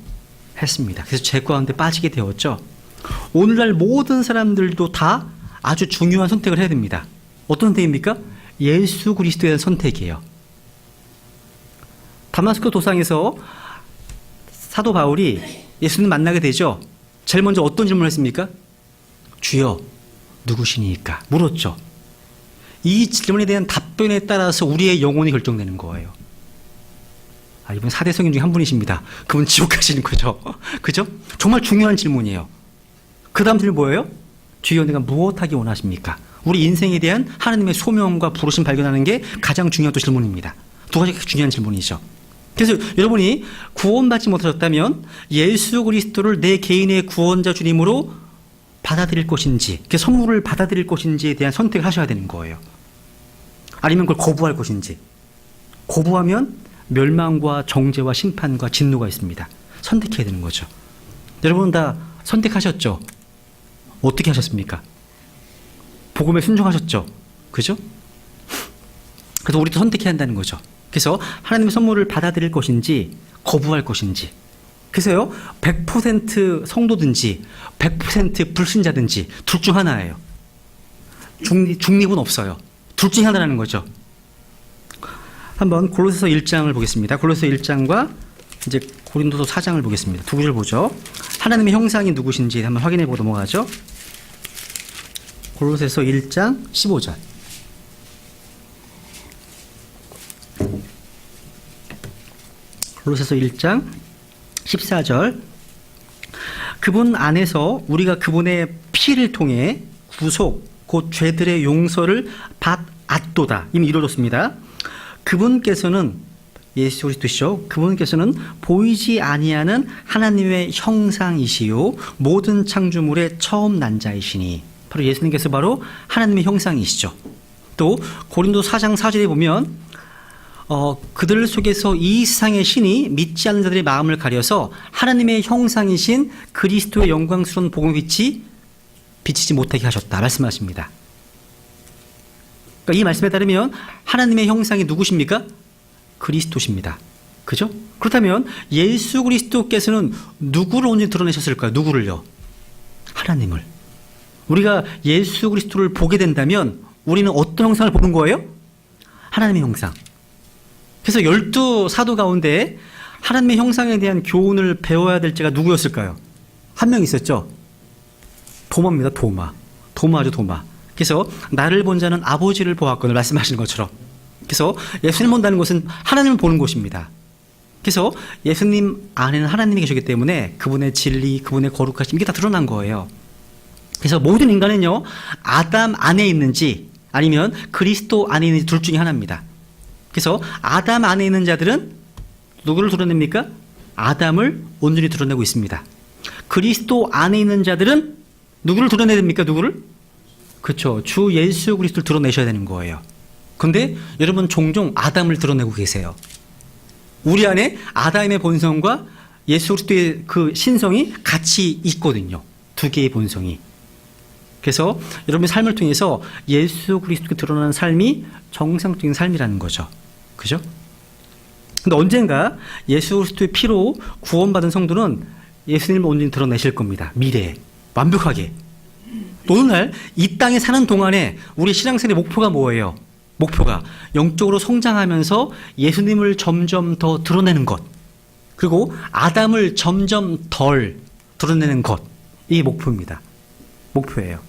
Speaker 1: 했습니다. 그래서 죄 가운데 빠지게 되었죠. 오늘날 모든 사람들도 다 아주 중요한 선택을 해야 됩니다. 어떤 선택입니까? 예수 그리스도에 대한 선택이에요. 다마스커 도상에서 사도 바울이 예수님 만나게 되죠. 제일 먼저 어떤 질문을 했습니까? 주여 누구시니까? 물었죠. 이 질문에 대한 답변에 따라서 우리의 영혼이 결정되는 거예요. 이분 4대 성인 중에 한 분이십니다. 그분 지옥 가시는 거죠. 그죠? 정말 중요한 질문이에요. 그 다음 질문 뭐예요? 주여 내가 무엇하기 원하십니까? 우리 인생에 대한 하나님의 소명과 부르심 발견하는 게 가장 중요한 또 질문입니다. 두 가지가 중요한 질문이죠. 그래서 여러분이 구원받지 못하셨다면 예수 그리스도를 내 개인의 구원자 주님으로 받아들일 것인지, 그 선물을 받아들일 것인지에 대한 선택을 하셔야 되는 거예요. 아니면 그걸 거부할 것인지. 거부하면 멸망과 정죄와 심판과 진노가 있습니다. 선택해야 되는 거죠. 여러분 다 선택하셨죠? 어떻게 하셨습니까? 복음에 순종하셨죠? 그죠? 그래서 우리도 선택해야 한다는 거죠. 그래서 하나님의 선물을 받아들일 것인지 거부할 것인지. 그래서요 100% 성도든지 100% 불신자든지 둘 중 하나예요. 중립은 없어요. 둘 중에 하나라는 거죠. 한번 골로새서 1장을 보겠습니다. 골로새서 1장과 이제 고린도서 4장을 보겠습니다. 두 구절 보죠. 하나님의 형상이 누구신지 한번 확인해 보고 넘어가죠. 골로새서 1장 15절. 골로새서 1장 14절. 그분 안에서 우리가 그분의 피를 통해 구속 곧 죄들의 용서를 받았도다. 이미 이루어졌습니다. 그분께서는 예수 그리스도시죠. 그분께서는 보이지 아니하는 하나님의 형상이시요 모든 창조물의 처음 난 자이시니. 바로 예수님께서 바로 하나님의 형상이시죠. 또 고린도 4장 4절에 보면 그들 속에서 이 세상의 신이 믿지 않는 자들의 마음을 가려서 하나님의 형상이신 그리스도의 영광스러운 복음의 빛이 비치지 못하게 하셨다 말씀하십니다. 그러니까 이 말씀에 따르면 하나님의 형상이 누구십니까? 그리스도십니다. 그죠? 그렇다면 예수 그리스도께서는 누구를 온전히 드러내셨을까요? 누구를요? 하나님을. 우리가 예수 그리스도를 보게 된다면 우리는 어떤 형상을 보는 거예요? 하나님의 형상. 그래서 12사도 가운데 하나님의 형상에 대한 교훈을 배워야 될 자가 누구였을까요? 한 명 있었죠? 도마입니다. 도마죠, 도마. 그래서 나를 본 자는 아버지를 보았거늘 말씀하시는 것처럼. 그래서 예수님 본다는 것은 하나님을 보는 것입니다. 그래서 예수님 안에는 하나님이 계시기 때문에 그분의 진리, 그분의 거룩하심 이게 다 드러난 거예요. 그래서 모든 인간은요, 아담 안에 있는지 아니면 그리스도 안에 있는지 둘 중에 하나입니다. 그래서 아담 안에 있는 자들은 누구를 드러냅니까? 아담을 온전히 드러내고 있습니다. 그리스도 안에 있는 자들은 누구를 드러내야 됩니까? 누구를? 그렇죠. 주 예수 그리스도를 드러내셔야 되는 거예요. 그런데 여러분 종종 아담을 드러내고 계세요. 우리 안에 아담의 본성과 예수 그리스도의 그 신성이 같이 있거든요. 두 개의 본성이. 그래서 여러분의 삶을 통해서 예수 그리스도가 드러나는 삶이 정상적인 삶이라는 거죠. 그죠? 근데 언젠가 예수 그리스도의 피로 구원받은 성도는 예수님을 온전히 드러내실 겁니다. 미래에. 완벽하게. 오늘날 이 땅에 사는 동안에 우리 신앙생활의 목표가 뭐예요? 목표가 영적으로 성장하면서 예수님을 점점 더 드러내는 것. 그리고 아담을 점점 덜 드러내는 것. 이게 목표입니다. 목표예요.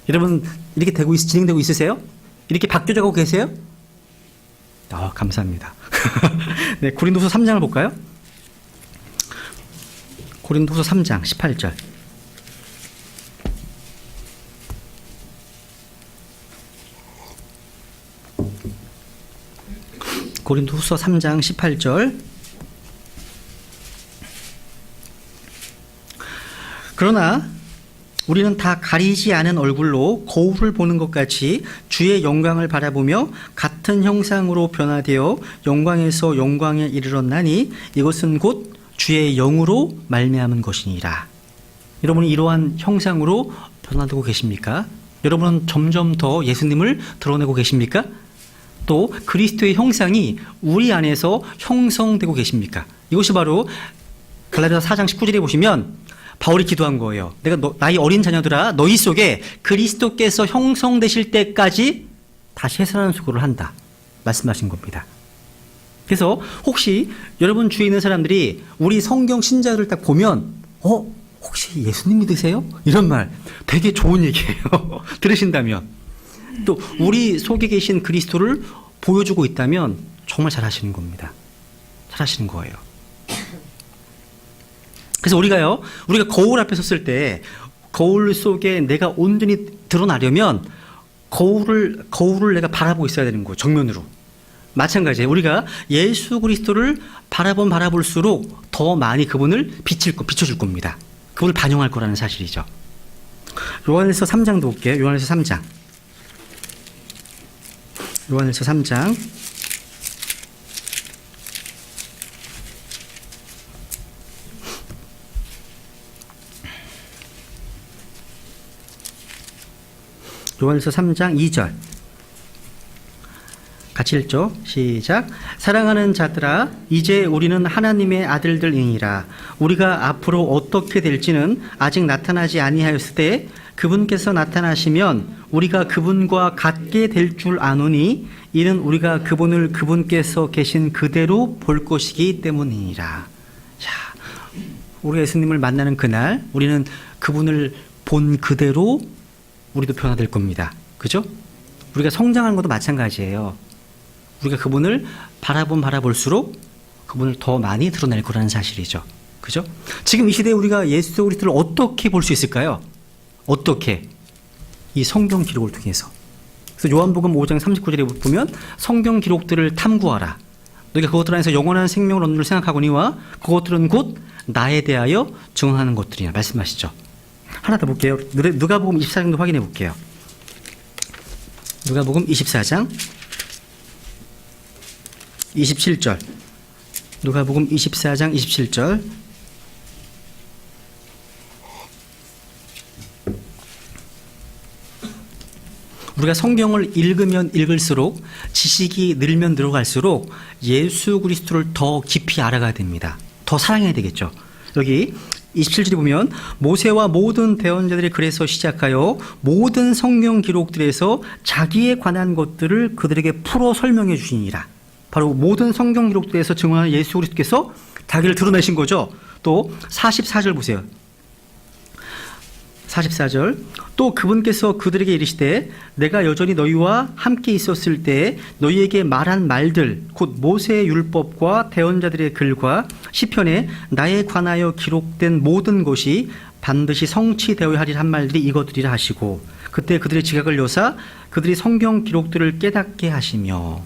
Speaker 1: 여러분 이렇게 진행되고 있으세요? 이렇게 바뀌어가고 계세요? 감사합니다. 네, 고린도서 3장을 볼까요? 고린도서 3장 18절. 고린도후서 3장 18절. 그러나 우리는 다 가리지 않은 얼굴로 거울을 보는 것 같이 주의 영광을 바라보며 같은 형상으로 변화되어 영광에서 영광에 이르렀나니 이것은 곧 주의 영으로 말미암은 것이니라. 여러분은 이러한 형상으로 변화되고 계십니까? 여러분은 점점 더 예수님을 드러내고 계십니까? 또 그리스도의 형상이 우리 안에서 형성되고 계십니까? 이것이 바로 갈라디아서 4장 19절에 보시면 바울이 기도한 거예요. 내가 나의 어린 자녀들아 너희 속에 그리스도께서 형성되실 때까지 다시 해산하는 수고를 한다 말씀하신 겁니다. 그래서 혹시 여러분 주위에 있는 사람들이 우리 성경 신자를 딱 보면 혹시 예수님 믿으세요? 이런 말 되게 좋은 얘기예요. 들으신다면. 또 우리 속에 계신 그리스도를 보여주고 있다면 정말 잘하시는 겁니다. 잘하시는 거예요. 그래서 우리가 거울 앞에 섰을 때 거울 속에 내가 온전히 드러나려면 거울을 내가 바라보고 있어야 되는 거예요. 정면으로. 마찬가지예요. 우리가 예수 그리스도를 바라볼수록 더 많이 그분을 비춰줄 겁니다. 그분을 반영할 거라는 사실이죠. 요한일서 3장도 볼게요. 요한일서 3장. 요한일서 3장. 요한일서 3장 2절. 같이 읽죠. 시작. 사랑하는 자들아 이제 우리는 하나님의 아들들이니라. 우리가 앞으로 어떻게 될지는 아직 나타나지 아니하였으되 그분께서 나타나시면 우리가 그분과 같게 될 줄 아노니 이는 우리가 그분을 그분께서 계신 그대로 볼 것이기 때문이니라. 자, 우리가 예수님을 만나는 그날 우리는 그분을 본 그대로 우리도 변화될 겁니다. 그죠? 우리가 성장하는 것도 마찬가지예요. 우리가 그분을 바라볼수록 그분을 더 많이 드러낼 거라는 사실이죠. 그죠? 지금 이 시대에 우리가 예수 그리스도를 어떻게 볼 수 있을까요? 어떻게? 이 성경 기록을 통해서. 그래서 요한복음 5장 39절에 보면 성경 기록들을 탐구하라. 너희가 그것들 안에서 영원한 생명을 얻는 줄 생각하거니와 그것들은 곧 나에 대하여 증언하는 것들이야. 말씀하시죠. 하나 더 볼게요. 누가복음 24장도 확인해 볼게요. 누가복음 24장 27절. 누가복음 24장 27절. 우리가 성경을 읽으면 읽을수록 지식이 늘면 늘어갈수록 예수 그리스도를 더 깊이 알아가야 됩니다. 더 사랑해야 되겠죠. 여기 27절에 보면 모세와 모든 대언자들이 글에서 시작하여 모든 성경 기록들에서 자기에 관한 것들을 그들에게 풀어 설명해 주시니라. 바로 모든 성경 기록들에서 증언하는 예수 그리스도께서 자기를 드러내신 거죠. 또 44절 보세요. 44절. 또 그분께서 그들에게 이르시되 내가 여전히 너희와 함께 있었을 때 너희에게 말한 말들 곧 모세의 율법과 대언자들의 글과 시편에 나에 관하여 기록된 모든 것이 반드시 성취되어야 하리라 한 말들이 이것들이라 하시고 그때 그들의 지각을 여사 그들이 성경 기록들을 깨닫게 하시며.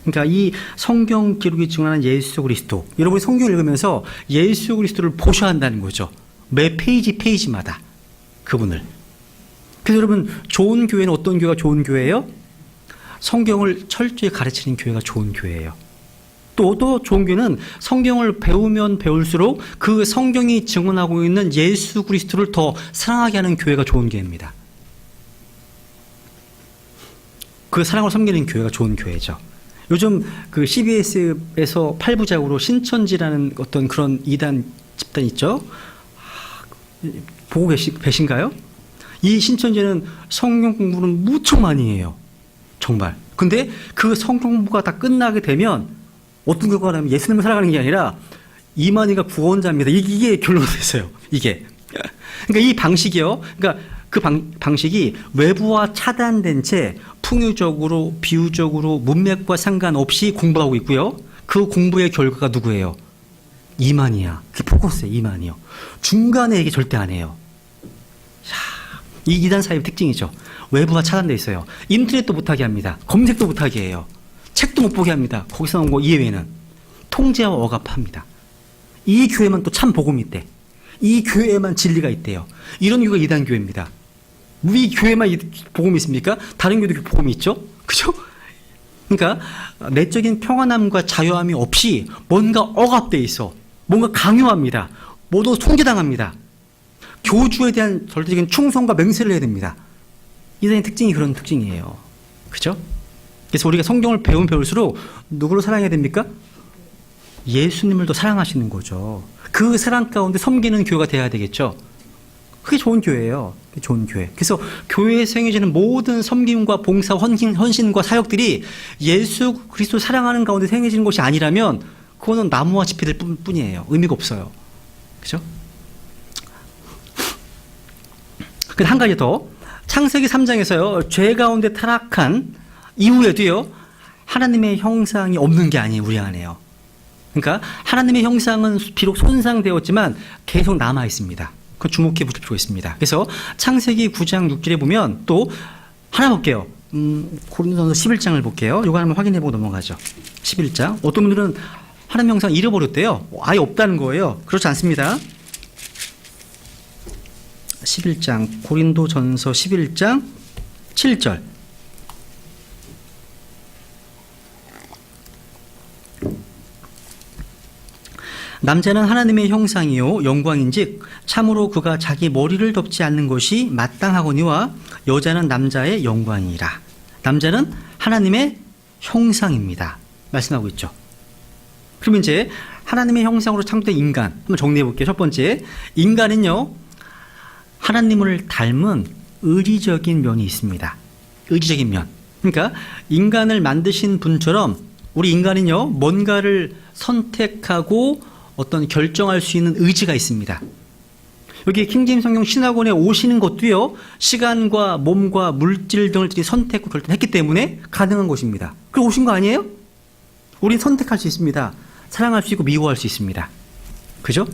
Speaker 1: 그러니까 이 성경 기록이 증언하는 예수 그리스도, 여러분이 성경을 읽으면서 예수 그리스도를 보셔야 한다는 거죠. 매 페이지마다 그분을. 그래서 여러분, 좋은 교회는 어떤 교회가 좋은 교회예요? 성경을 철저히 가르치는 교회가 좋은 교회예요. 또 좋은 교회는 성경을 배우면 배울수록 그 성경이 증언하고 있는 예수 그리스도를 더 사랑하게 하는 교회가 좋은 교회입니다. 그 사랑을 섬기는 교회가 좋은 교회죠. 요즘 그 CBS에서 8부작으로 신천지라는 어떤 그런 이단 집단 있죠? 보고 계신가요? 이 신천지는 성경 공부는 무척 많이 해요. 정말. 근데 그 성경 공부가 다 끝나게 되면 어떤 결과가 나면 예수님을 사랑하는 게 아니라 이만희가 구원자입니다. 이게 결론이 됐어요. 이게. 그러니까 이 방식이요. 그러니까 그 방식이 외부와 차단된 채 풍요적으로 비유적으로 문맥과 상관없이 공부하고 있고요. 그 공부의 결과가 누구예요? 이만희야. 그 포커스예요. 이만희요. 중간에 얘기 절대 안 해요. 이 이단 사회의 특징이죠. 외부와 차단되어 있어요. 인터넷도 못하게 합니다. 검색도 못하게 해요. 책도 못 보게 합니다. 거기서 나온 거 이외에는. 통제와 억압합니다. 이 교회만 또 참 복음이 있대. 이 교회에만 진리가 있대요. 이런 교회가 이단 교회입니다. 우리 교회만 복음이 있습니까? 다른 교회도 복음이 있죠? 그죠? 그러니까 내적인 평안함과 자유함이 없이 뭔가 억압되어 있어. 뭔가 강요합니다. 모두 통제당합니다. 교주에 대한 절대적인 충성과 맹세를 해야 됩니다. 이단의 특징이 그런 특징이에요. 그죠? 그래서 우리가 성경을 배우면 배울수록 누구를 사랑해야 됩니까? 예수님을 더 사랑하시는 거죠. 그 사랑 가운데 섬기는 교회가 돼야 되겠죠. 그게 좋은 교회예요. 좋은 교회. 그래서 교회에서 행해지는 모든 섬김과 봉사, 헌신과 사역들이 예수 그리스도 사랑하는 가운데 행해지는 것이 아니라면 그거는 나무와 지피들 뿐이에요. 의미가 없어요. 그죠? 근데 한 가지 더. 창세기 3장에서요. 죄 가운데 타락한 이후에도요. 하나님의 형상이 없는 게 아니에요. 우리 안에요. 그러니까 하나님의 형상은 비록 손상되었지만 계속 남아 있습니다. 그 주목해 보실 필요가 있습니다. 그래서 창세기 9장 6절에 보면 또 하나 볼게요. 고린도전서 11장을 볼게요. 이거 한번 확인해 보고 넘어가죠. 11장. 어떤 분들은 하나님 형상 잃어버렸대요. 아예 없다는 거예요. 그렇지 않습니다. 11장 고린도전서 11장 7절. 남자는 하나님의 형상이요 영광인즉 참으로 그가 자기 머리를 덮지 않는 것이 마땅하거니와 여자는 남자의 영광이라. 남자는 하나님의 형상입니다. 말씀하고 있죠. 그럼 이제 하나님의 형상으로 창조된 인간 한번 정리해 볼게요. 첫 번째, 인간은요 하나님을 닮은 의리적인 면이 있습니다. 의리적인 면. 그러니까 인간을 만드신 분처럼 우리 인간은요, 뭔가를 선택하고 어떤 결정할 수 있는 의지가 있습니다. 여기 킹제임스 성경 신학원에 오시는 것도요, 시간과 몸과 물질 등을 선택하고 결정했기 때문에 가능한 것입니다. 그리고 오신 거 아니에요? 우린 선택할 수 있습니다. 사랑할 수 있고 미워할 수 있습니다. 그죠?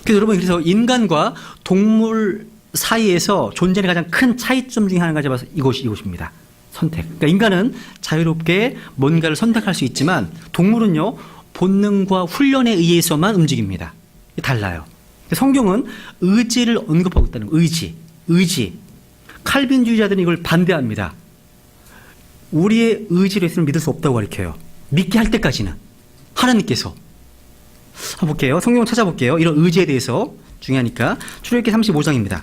Speaker 1: 그래서 여러분, 그래서 인간과 동물 사이에서 존재하는 가장 큰 차이점 중에 하나가 잡아서 이것입니다. 선택. 그러니까 인간은 자유롭게 뭔가를 선택할 수 있지만 동물은요, 본능과 훈련에 의해서만 움직입니다. 달라요. 성경은 의지를 언급하고 있다는 거예요. 의지. 칼빈주의자들은 이걸 반대합니다. 우리의 의지로 있으면 믿을 수 없다고 가르쳐요. 믿게 할 때까지는. 하나님께서. 한번 볼게요. 성경을 찾아볼게요. 이런 의지에 대해서 중요하니까. 출애굽기 35장입니다.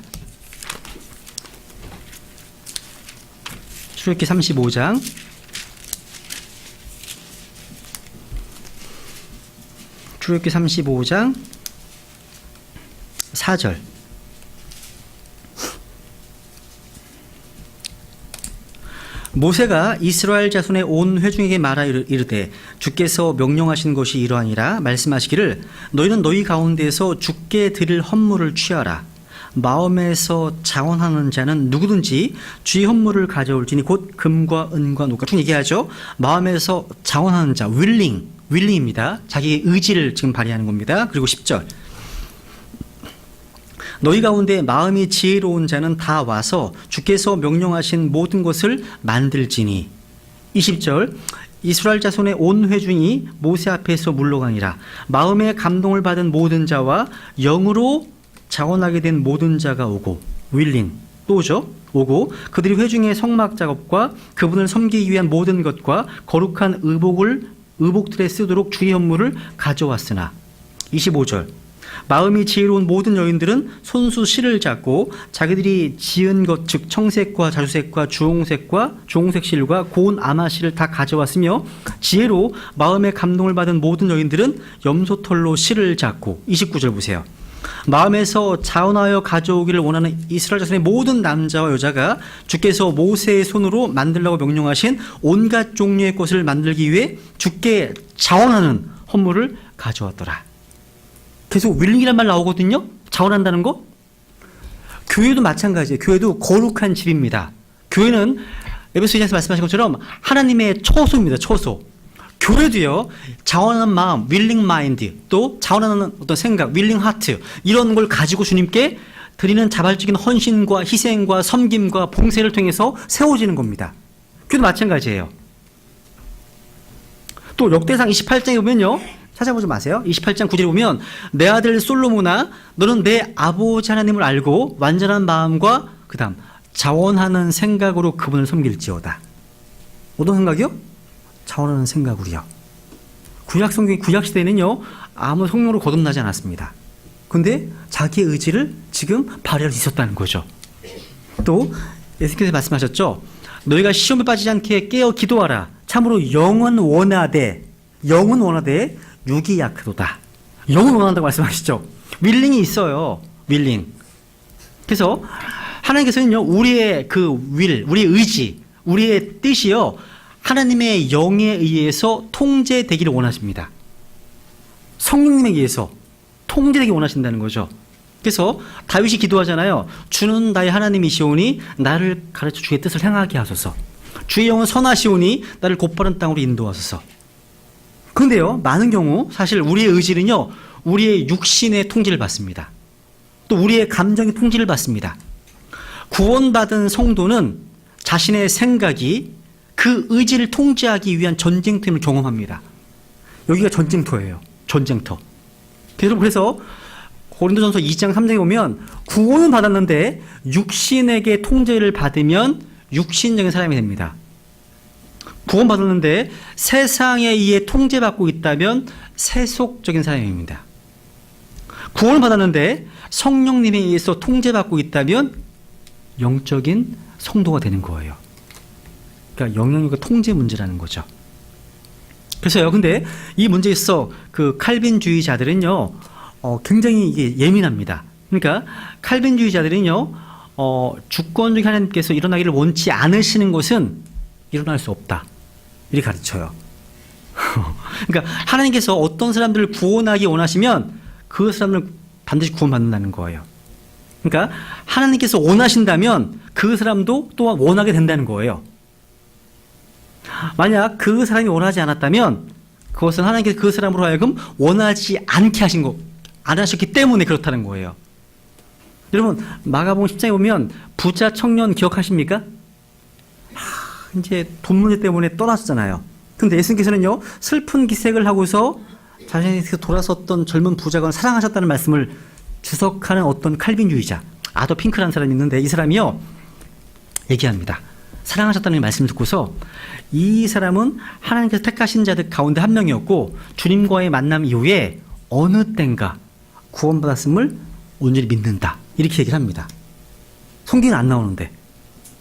Speaker 1: 출애굽기 35장. 출애굽기 35장 4절. 모세가 이스라엘 자손의 온 회중에게 말하 이르되 주께서 명령하신 것이 이러하니라. 말씀하시기를 너희는 너희 가운데서 주께 드릴 헌물을 취하라. 마음에서 자원하는 자는 누구든지 주의 헌물을 가져올지니 곧 금과 은과 녹과 쭉 얘기하죠. 마음에서 자원하는 자, willing입니다. 자기의 의지를 지금 발휘하는 겁니다. 그리고 10절. 너희 가운데 마음이 지혜로운 자는 다 와서 주께서 명령하신 모든 것을 만들지니. 20절. 이스라엘 자손의 온 회중이 모세 앞에서 물러가니라. 마음의 감동을 받은 모든 자와 영으로 자원하게 된 모든 자가 오고, willing 또 오죠. 오고 그들이 회중의 성막 작업과 그분을 섬기기 위한 모든 것과 거룩한 의복들에 쓰도록 주의 헌물을 가져왔으나. 25절. 마음이 지혜로운 모든 여인들은 손수 실을 잡고 자기들이 지은 것 즉 청색과 자주색과 주홍색 실과 고운 아마실을 다 가져왔으며 지혜로 마음의 감동을 받은 모든 여인들은 염소털로 실을 잡고. 29절 보세요. 마음에서 자원하여 가져오기를 원하는 이스라엘 자손의 모든 남자와 여자가 주께서 모세의 손으로 만들라고 명령하신 온갖 종류의 것을 만들기 위해 주께 자원하는 헌물을 가져왔더라. 계속 윌링이란 말 나오거든요. 자원한다는 거. 교회도 마찬가지예요. 교회도 거룩한 집입니다. 교회는 에베소 2장에서 말씀하신 것처럼 하나님의 처소입니다. 처소. 교회도요, 자원하는 마음, willing mind, 또 자원하는 어떤 생각, willing heart, 이런 걸 가지고 주님께 드리는 자발적인 헌신과 희생과 섬김과 봉쇄를 통해서 세워지는 겁니다. 교회도 마찬가지예요. 또 역대상 28장에 보면요, 찾아보지 마세요. 28장 9절에 보면 내 아들 솔로몬아 너는 내 아버지 하나님을 알고 완전한 마음과 그 다음 자원하는 생각으로 그분을 섬길지어다. 어떤 생각이요? 자원하는 생각으로요. 구약시대에는요, 아무 성령으로 거듭나지 않았습니다. 근데 자기의 의지를 지금 발휘할 수 있었다는 거죠. 또 예수께서 말씀하셨죠. 너희가 시험에 빠지지 않게 깨어 기도하라. 참으로 영은 원하되 육이 약하도다. 영은 원한다고 말씀하시죠. 윌링이 있어요. 윌링. 그래서 하나님께서는요, 우리의 우리의 의지, 우리의 뜻이요, 하나님의 영에 의해서 통제되기를 원하십니다. 성령님에 의해서 통제되기 원하신다는 거죠. 그래서 다윗이 기도하잖아요. 주는 나의 하나님이시오니 나를 가르쳐 주의 뜻을 행하게 하소서. 주의 영은 선하시오니 나를 곧바른 땅으로 인도하소서. 그런데요, 많은 경우 사실 우리의 의지는요, 우리의 육신의 통제를 받습니다. 또 우리의 감정의 통제를 받습니다. 구원받은 성도는 자신의 생각이 그 의지를 통제하기 위한 전쟁터임을 경험합니다. 여기가 전쟁터예요. 전쟁터. 그래서 고린도전서 2장 3장에 보면 구원은 받았는데 육신에게 통제를 받으면 육신적인 사람이 됩니다. 구원받았는데 세상에 의해 통제받고 있다면 세속적인 사람입니다. 구원을 받았는데 성령님에 의해서 통제받고 있다면 영적인 성도가 되는 거예요. 그러니까 영역과 통제 문제라는 거죠. 그래서요, 근데 이 문제에 있어 칼빈주의자들은요, 굉장히 이게 예민합니다. 그러니까 칼빈주의자들은요, 주권적 하나님께서 일어나기를 원치 않으시는 것은 일어날 수 없다. 이렇게 가르쳐요. 그러니까 하나님께서 어떤 사람들을 구원하기 원하시면 그 사람을 반드시 구원받는다는 거예요. 그러니까 하나님께서 원하신다면 그 사람도 또한 원하게 된다는 거예요. 만약 그 사람이 원하지 않았다면 그것은 하나님께서 그 사람으로 하여금 원하지 않게 안 하셨기 때문에 그렇다는 거예요. 여러분, 마가복음 10장에 보면 부자 청년 기억하십니까? 이제 돈 문제 때문에 떠났잖아요. 근데 예수님께서는요, 슬픈 기색을 하고서 자신에서 돌아섰던 젊은 부자가 사랑하셨다는 말씀을 주석하는 어떤 칼빈주의자, 아더 핑크라는 사람이 있는데 이 사람이요, 얘기합니다. 사랑하셨다는 말씀을 듣고서 이 사람은 하나님께서 택하신 자들 가운데 한 명이었고 주님과의 만남 이후에 어느 땐가 구원받았음을 온전히 믿는다. 이렇게 얘기를 합니다. 성경은 안 나오는데.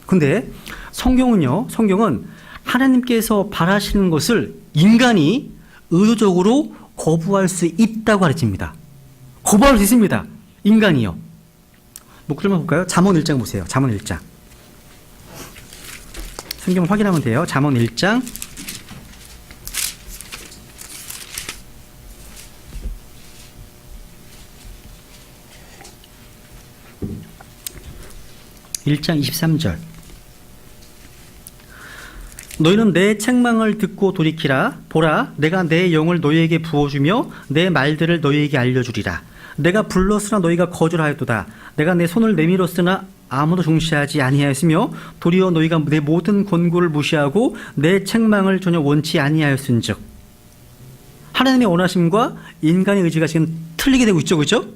Speaker 1: 근데 성경은 하나님께서 바라시는 것을 인간이 의도적으로 거부할 수 있다고 가르칩니다. 거부할 수 있습니다. 인간이요. 목소리만 볼까요? 잠언 1장 보세요. 잠언 1장. 성경을 확인하면 돼요. 잠언 1장. (1장) 23절. 너희는 내 책망을 듣고 돌이키라. 보라, 내가 내 영을 너희에게 부어주며 내 말들을 너희에게 알려주리라. 내가 불렀으나 너희가 거절하였도다. 내가 내 손을 내밀었으나 아무도 중시하지 아니하였으며 도리어 너희가 내 모든 권고를 무시하고 내 책망을 전혀 원치 아니하였은즉. 하나님의 원하심과 인간의 의지가 지금 틀리게 되고 있죠, 그렇죠?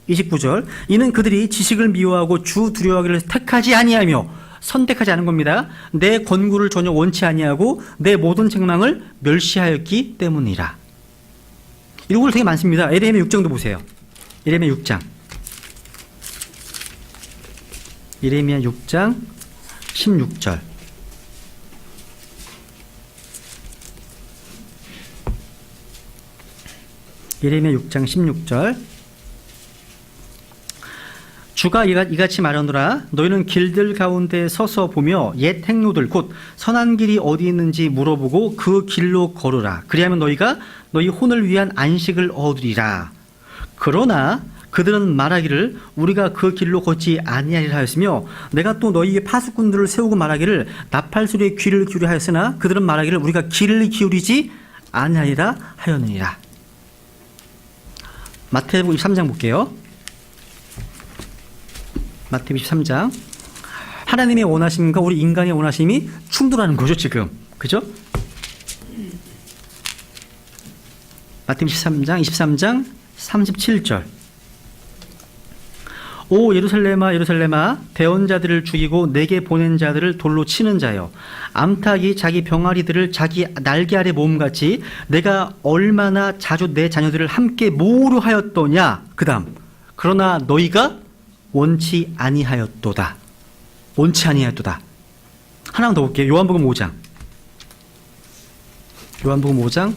Speaker 1: 29절. 이는 그들이 지식을 미워하고 주 두려워하기를 택하지 아니하며, 선택하지 않은 겁니다. 내 권고를 전혀 원치 아니하고 내 모든 책망을 멸시하였기 때문이라. 이런 걸 되게 많습니다. 에레미야 6장도 보세요. 에레미야 6장. 에레미야 6장 16절. 에레미야 6장 16절. 주가 이같이 말하노라. 너희는 길들 가운데 서서 보며 옛 행로들 곧 선한 길이 어디 있는지 물어보고 그 길로 걸으라. 그리하면 너희가 너희 혼을 위한 안식을 얻으리라. 그러나 그들은 말하기를 우리가 그 길로 걷지 아니하리라 하였으며, 내가 또 너희의 파수꾼들을 세우고 말하기를 나팔 소리에 귀를 기울여 하였으나 그들은 말하기를 우리가 귀를 기울이지 아니하리라 하였느니라. 마태복음 23장 볼게요. 마태복음 23장. 하나님의 원하심과 우리 인간의 원하심이 충돌하는 거죠, 지금. 그죠? 마태복음 23장 37절. 오 예루살렘아 예루살렘아, 배운 자들을 죽이고 내게 보낸 자들을 돌로 치는 자여, 암탉이 자기 병아리들을 자기 날개 아래 모음같이 내가 얼마나 자주 내 자녀들을 함께 모으려 하였더냐. 그 다음, 그러나 너희가 원치 아니하였도다. 원치 아니하였도다. 하나만 더 볼게요. 요한복음 5장. 요한복음 5장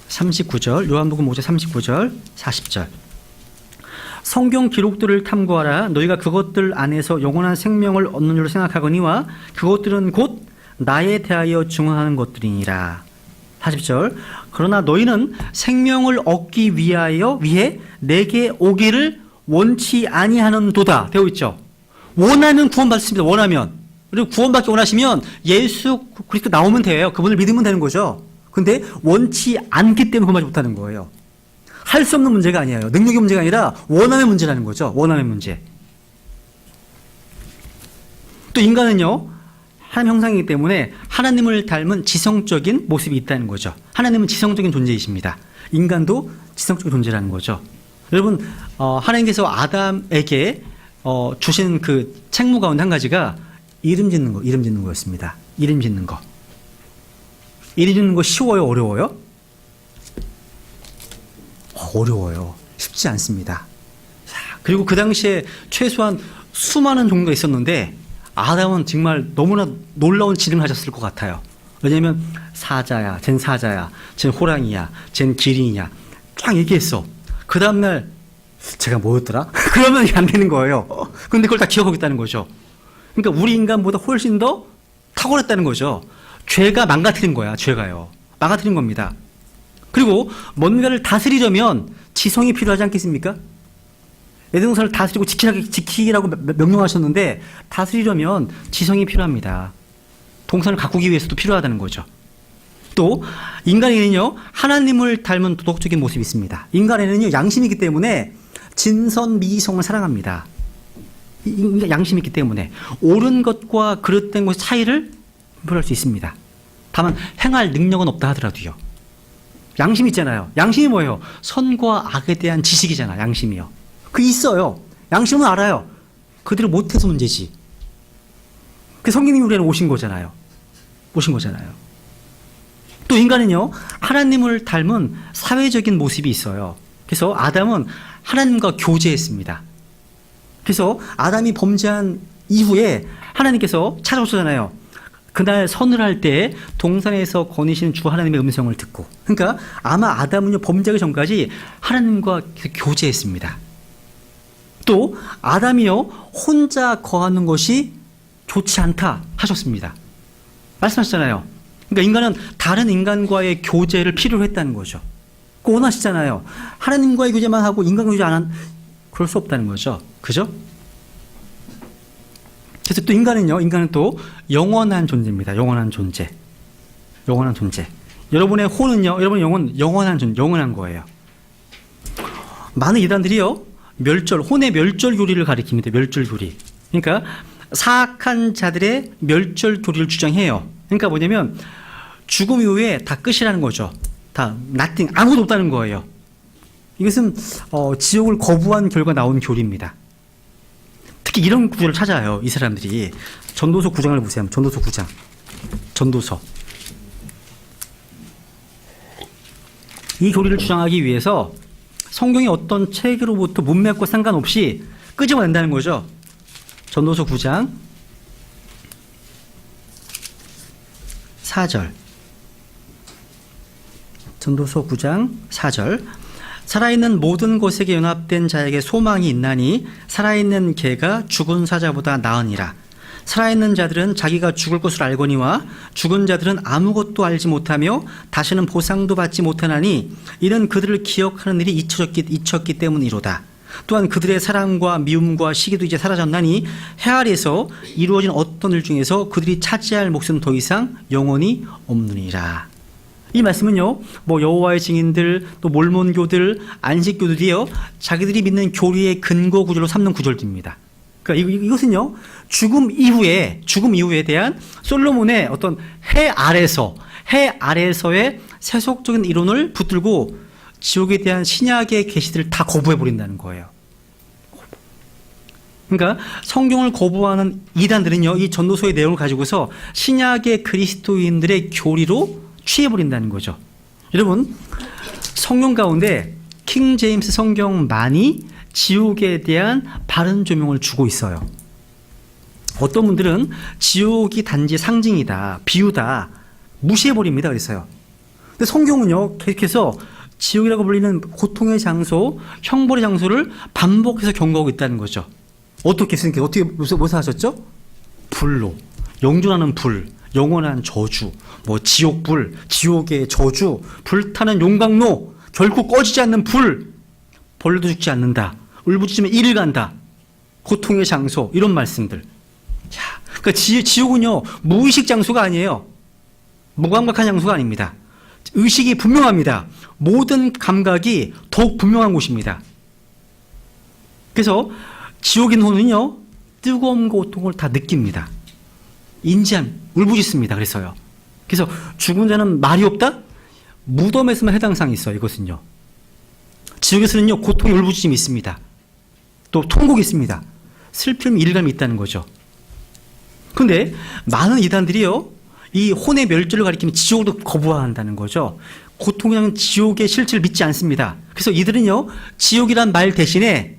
Speaker 1: 39절. 요한복음 5장 39절 40절. 성경 기록들을 탐구하라. 너희가 그것들 안에서 영원한 생명을 얻는 줄 생각하거니와 그것들은 곧 나에 대하여 증언하는 것들이니라. 40절. 그러나 너희는 생명을 얻기 위해 내게 오기를 원치 아니하는도다. 되어 있죠. 원하면 구원받습니다. 원하면. 그리고 구원받기 원하시면 예수 그리스도 나오면 돼요. 그분을 믿으면 되는 거죠. 근데 원치 않기 때문에 구원받지 못하는 거예요. 할 수 없는 문제가 아니에요. 능력의 문제가 아니라 원함의 문제라는 거죠. 원함의 문제. 또 인간은요, 하나님 형상이기 때문에 하나님을 닮은 지성적인 모습이 있다는 거죠. 하나님은 지성적인 존재이십니다. 인간도 지성적인 존재라는 거죠. 여러분, 하나님께서 아담에게 주신 그 책무 가운데 한 가지가 이름 짓는 거였습니다. 이름 짓는 거. 이름 짓는 거 쉬워요? 어려워요? 어려워요. 쉽지 않습니다. 자, 그리고 그 당시에 최소한 수많은 종류가 있었는데 아담은 정말 너무나 놀라운 지능을 가졌을 것 같아요. 왜냐하면 사자야, 쟨 호랑이야, 쟨 기린이야 쫙 얘기했어. 그 다음날 제가 뭐였더라? 그러면 이게 안 되는 거예요. 근데 그걸 다 기억하고 있다는 거죠. 그러니까 우리 인간보다 훨씬 더 탁월했다는 거죠. 죄가 망가뜨린 거야, 죄가요. 망가뜨린 겁니다. 그리고 뭔가를 다스리려면 지성이 필요하지 않겠습니까? 에덴동산을 다스리고 지키라고 명령하셨는데 다스리려면 지성이 필요합니다. 동산을 가꾸기 위해서도 필요하다는 거죠. 또 인간에는요 하나님을 닮은 도덕적인 모습이 있습니다. 인간에는요 양심이 있기 때문에 진선미성을 사랑합니다. 양심이 있기 때문에 옳은 것과 그릇된 것의 차이를 분별할 수 있습니다. 다만 행할 능력은 없다 하더라도요. 양심이 있잖아요. 양심이 뭐예요? 선과 악에 대한 지식이잖아. 양심이요. 그 있어요. 양심은 알아요. 그들을 못해서 문제지. 그 성령님이 우리는 오신 거잖아요. 오신 거잖아요. 또 인간은요 하나님을 닮은 사회적인 모습이 있어요. 그래서 아담은 하나님과 교제했습니다. 그래서 아담이 범죄한 이후에 하나님께서 찾아오셨잖아요. 그날 선을 할 때 동산에서 거니시는 주 하나님의 음성을 듣고, 그러니까 아마 아담은요 범죄하기 전까지 하나님과 교제했습니다. 또 아담이요 혼자 거하는 것이 좋지 않다 하셨습니다. 말씀하셨잖아요. 그러니까 인간은 다른 인간과의 교제를 필요로 했다는 거죠. 그거 원하시잖아요. 하나님과의 교제만 하고 인간과 교제 안 한, 그럴 수 없다는 거죠. 그죠? 그래서 또 인간은 또 영원한 존재입니다. 영원한 존재. 영원한 존재. 여러분의 혼은요, 여러분의 영혼, 영원한 거예요. 많은 이단들이요, 혼의 멸절 교리를 가리킵니다. 멸절 교리. 그러니까 사악한 자들의 멸절 교리를 주장해요. 그러니까 뭐냐면 죽음 이후에 다 끝이라는 거죠. 다 nothing, 아무도 없다는 거예요. 이것은 지옥을 거부한 결과 나온 교리입니다. 특히 이런 구절을 찾아요. 이 사람들이. 전도서 9장을 보세요. 전도서 9장. 전도서. 이 교리를 주장하기 위해서 성경의 어떤 책으로부터 문맥과 상관없이 끄집어낸다는 거죠. 전도서 9장 4절. 전도서 9장 4절. 살아있는 모든 것에게 연합된 자에게 소망이 있나니 살아있는 개가 죽은 사자보다 나으니라. 살아있는 자들은 자기가 죽을 것을 알거니와 죽은 자들은 아무것도 알지 못하며 다시는 보상도 받지 못하나니 이는 그들을 기억하는 일이 잊혔기 때문이로다. 또한 그들의 사랑과 미움과 시기도 이제 사라졌나니 해 아래에서 이루어진 어떤 일 중에서 그들이 차지할 몫은 더 이상 영원히 없느니라. 이 말씀은요, 뭐 여호와의 증인들, 또 몰몬교들, 안식교들이요, 자기들이 믿는 교리의 근거 구절로 삼는 구절입니다. 그러니까 이것은요, 죽음 이후에 대한 솔로몬의 어떤 해 아래서의 세속적인 이론을 붙들고 지옥에 대한 신약의 계시들을 다 거부해 버린다는 거예요. 그러니까 성경을 거부하는 이단들은요, 이 전도서의 내용을 가지고서 신약의 그리스도인들의 교리로 취해버린다는 거죠. 여러분, 성경 가운데 킹 제임스 성경만이 지옥에 대한 바른 조명을 주고 있어요. 어떤 분들은 지옥이 단지 상징이다, 비유다, 무시해버립니다. 그래서요. 근데 성경은요, 계속해서 지옥이라고 불리는 고통의 장소, 형벌의 장소를 반복해서 경고하고 있다는 거죠. 어떻게 묘사하셨죠? 불로, 영존하는 불, 영원한 저주, 뭐 지옥불, 지옥의 저주, 불타는 용광로, 결코 꺼지지 않는 불, 벌레도 죽지 않는다, 울부짖으면 이를 간다, 고통의 장소, 이런 말씀들. 자, 그러니까 지옥은요 무의식 장소가 아니에요. 무감각한 장소가 아닙니다. 의식이 분명합니다. 모든 감각이 더욱 분명한 곳입니다. 그래서 지옥인 혼은요 뜨거운 고통을 다 느낍니다. 울부짖습니다. 그래서 죽은 자는 말이 없다? 무덤에서만 해당사항이 있어요. 이것은요. 지옥에서는요 고통의 울부짖음이 있습니다. 또 통곡이 있습니다. 슬픔, 일감이 있다는 거죠. 그런데 많은 이단들이요 이 혼의 멸절을 가리키면 지옥도 거부한다는 거죠. 고통이라는 지옥의 실체를 믿지 않습니다. 그래서 이들은요 지옥이란 말 대신에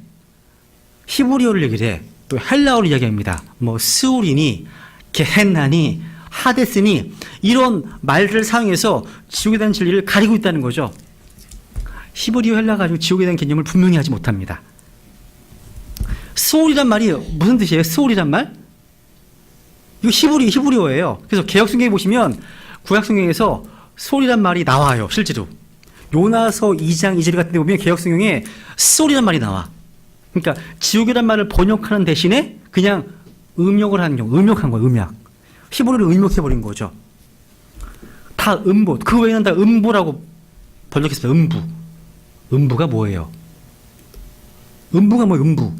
Speaker 1: 히브리어를 얘기해, 또 헬라어를 이야기합니다. 뭐 스울이니 게헨나니 하데스니 이런 말들을 사용해서 지옥에 대한 진리를 가리고 있다는 거죠. 히브리어 헬라 가지고 지옥에 대한 개념을 분명히 하지 못합니다. 스올이란 말이 무슨 뜻이에요? 스올이란 말? 이거 히브리어예요. 그래서 개역성경에 보시면 구약성경에서 스올이란 말이 나와요. 실제로. 요나서 2장 2절 같은 데 보면 개역성경에 스올이란 말이 나와. 그러니까 지옥이란 말을 번역하는 대신에 그냥 음역한 거예요. 음역. 히브리를 음역해버린 거죠. 다 음보. 그 외에는 다 음보라고 번역했습니다. 음부. 음부가 뭐예요? 음부가 뭐예요? 음부.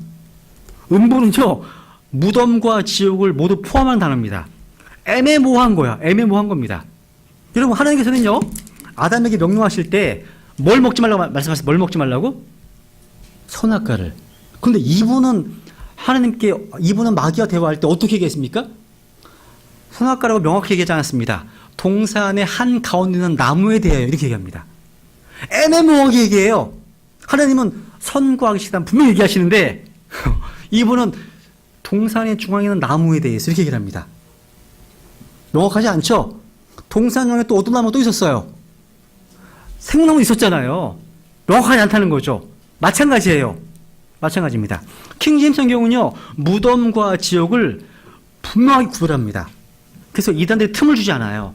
Speaker 1: 음부는요, 무덤과 지옥을 모두 포함한 단어입니다. 애매모호한 거야. 애매모호한 겁니다. 여러분, 하나님께서는요, 아담에게 명령하실 때 뭘 먹지 말라고 말씀하셨어요? 뭘 먹지 말라고? 선악과를. 근데 이분은 마귀와 대화할 때 어떻게 얘기했습니까? 선악과라고 명확히 얘기하지 않았습니다. 동산의 한 가운데 있는 나무에 대하여 이렇게 얘기합니다. 애매모호하게 얘기해요. 하나님은 선과 악이 시단 분명히 얘기하시는데 이분은 동산의 중앙에 있는 나무에 대해서 이렇게 얘기를 합니다. 명확하지 않죠? 동산 중앙에 또 어떤 나무가 또 있었어요? 생나무 있었잖아요. 명확하지 않다는 거죠. 마찬가지예요. 마찬가지입니다. 킹제임스 성경은요, 무덤과 지옥을 분명하게 구별합니다. 그래서 이단들이 틈을 주지 않아요.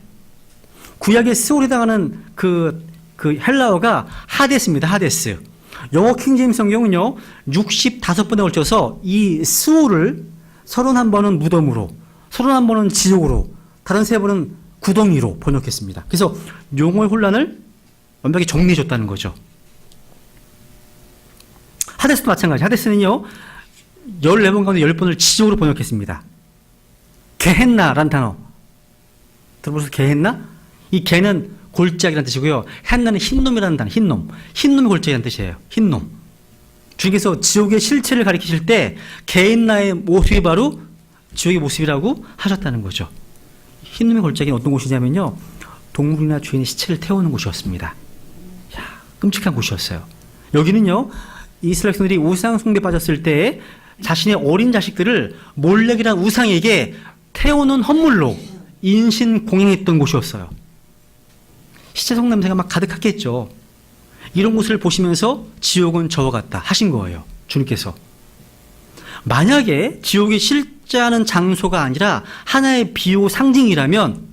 Speaker 1: 구약의 스올에 해당하는 그 헬라어가 하데스입니다. 하데스. 영어 킹제임스 성경은요, 65번에 걸쳐서 이 스올을 31번은 무덤으로, 31번은 지옥으로, 다른 3번은 구덩이로 번역했습니다. 그래서 용어의 혼란을 완벽히 정리해 줬다는 거죠. 하데스도 마찬가지. 하데스는요, 14번 가운데 10번을 지옥으로 번역했습니다. 게헨나라는 단어. 들어보셨어요? 게헨나? 이 게는 골짜기라는 뜻이고요. 헨나는 흰놈이라는 단어. 흰놈. 흰놈이 골짜기라는 뜻이에요. 흰놈. 주님께서 지옥의 실체를 가리키실 때 게헨나의 모습이 바로 지옥의 모습이라고 하셨다는 거죠. 흰놈의 골짜기는 어떤 곳이냐면요, 동물이나 죄인의 시체를 태우는 곳이었습니다. 끔찍한 곳이었어요. 여기는요, 이스라엘 백성들이 우상 숭배에 빠졌을 때 자신의 어린 자식들을 몰렉이라는 우상에게 태우는 헌물로 인신 공양했던 곳이었어요. 시체 속 냄새가 막 가득했겠죠. 이런 곳을 보시면서 지옥은 저와 같다 하신 거예요. 주님께서. 만약에 지옥이 실제하는 장소가 아니라 하나의 비유 상징이라면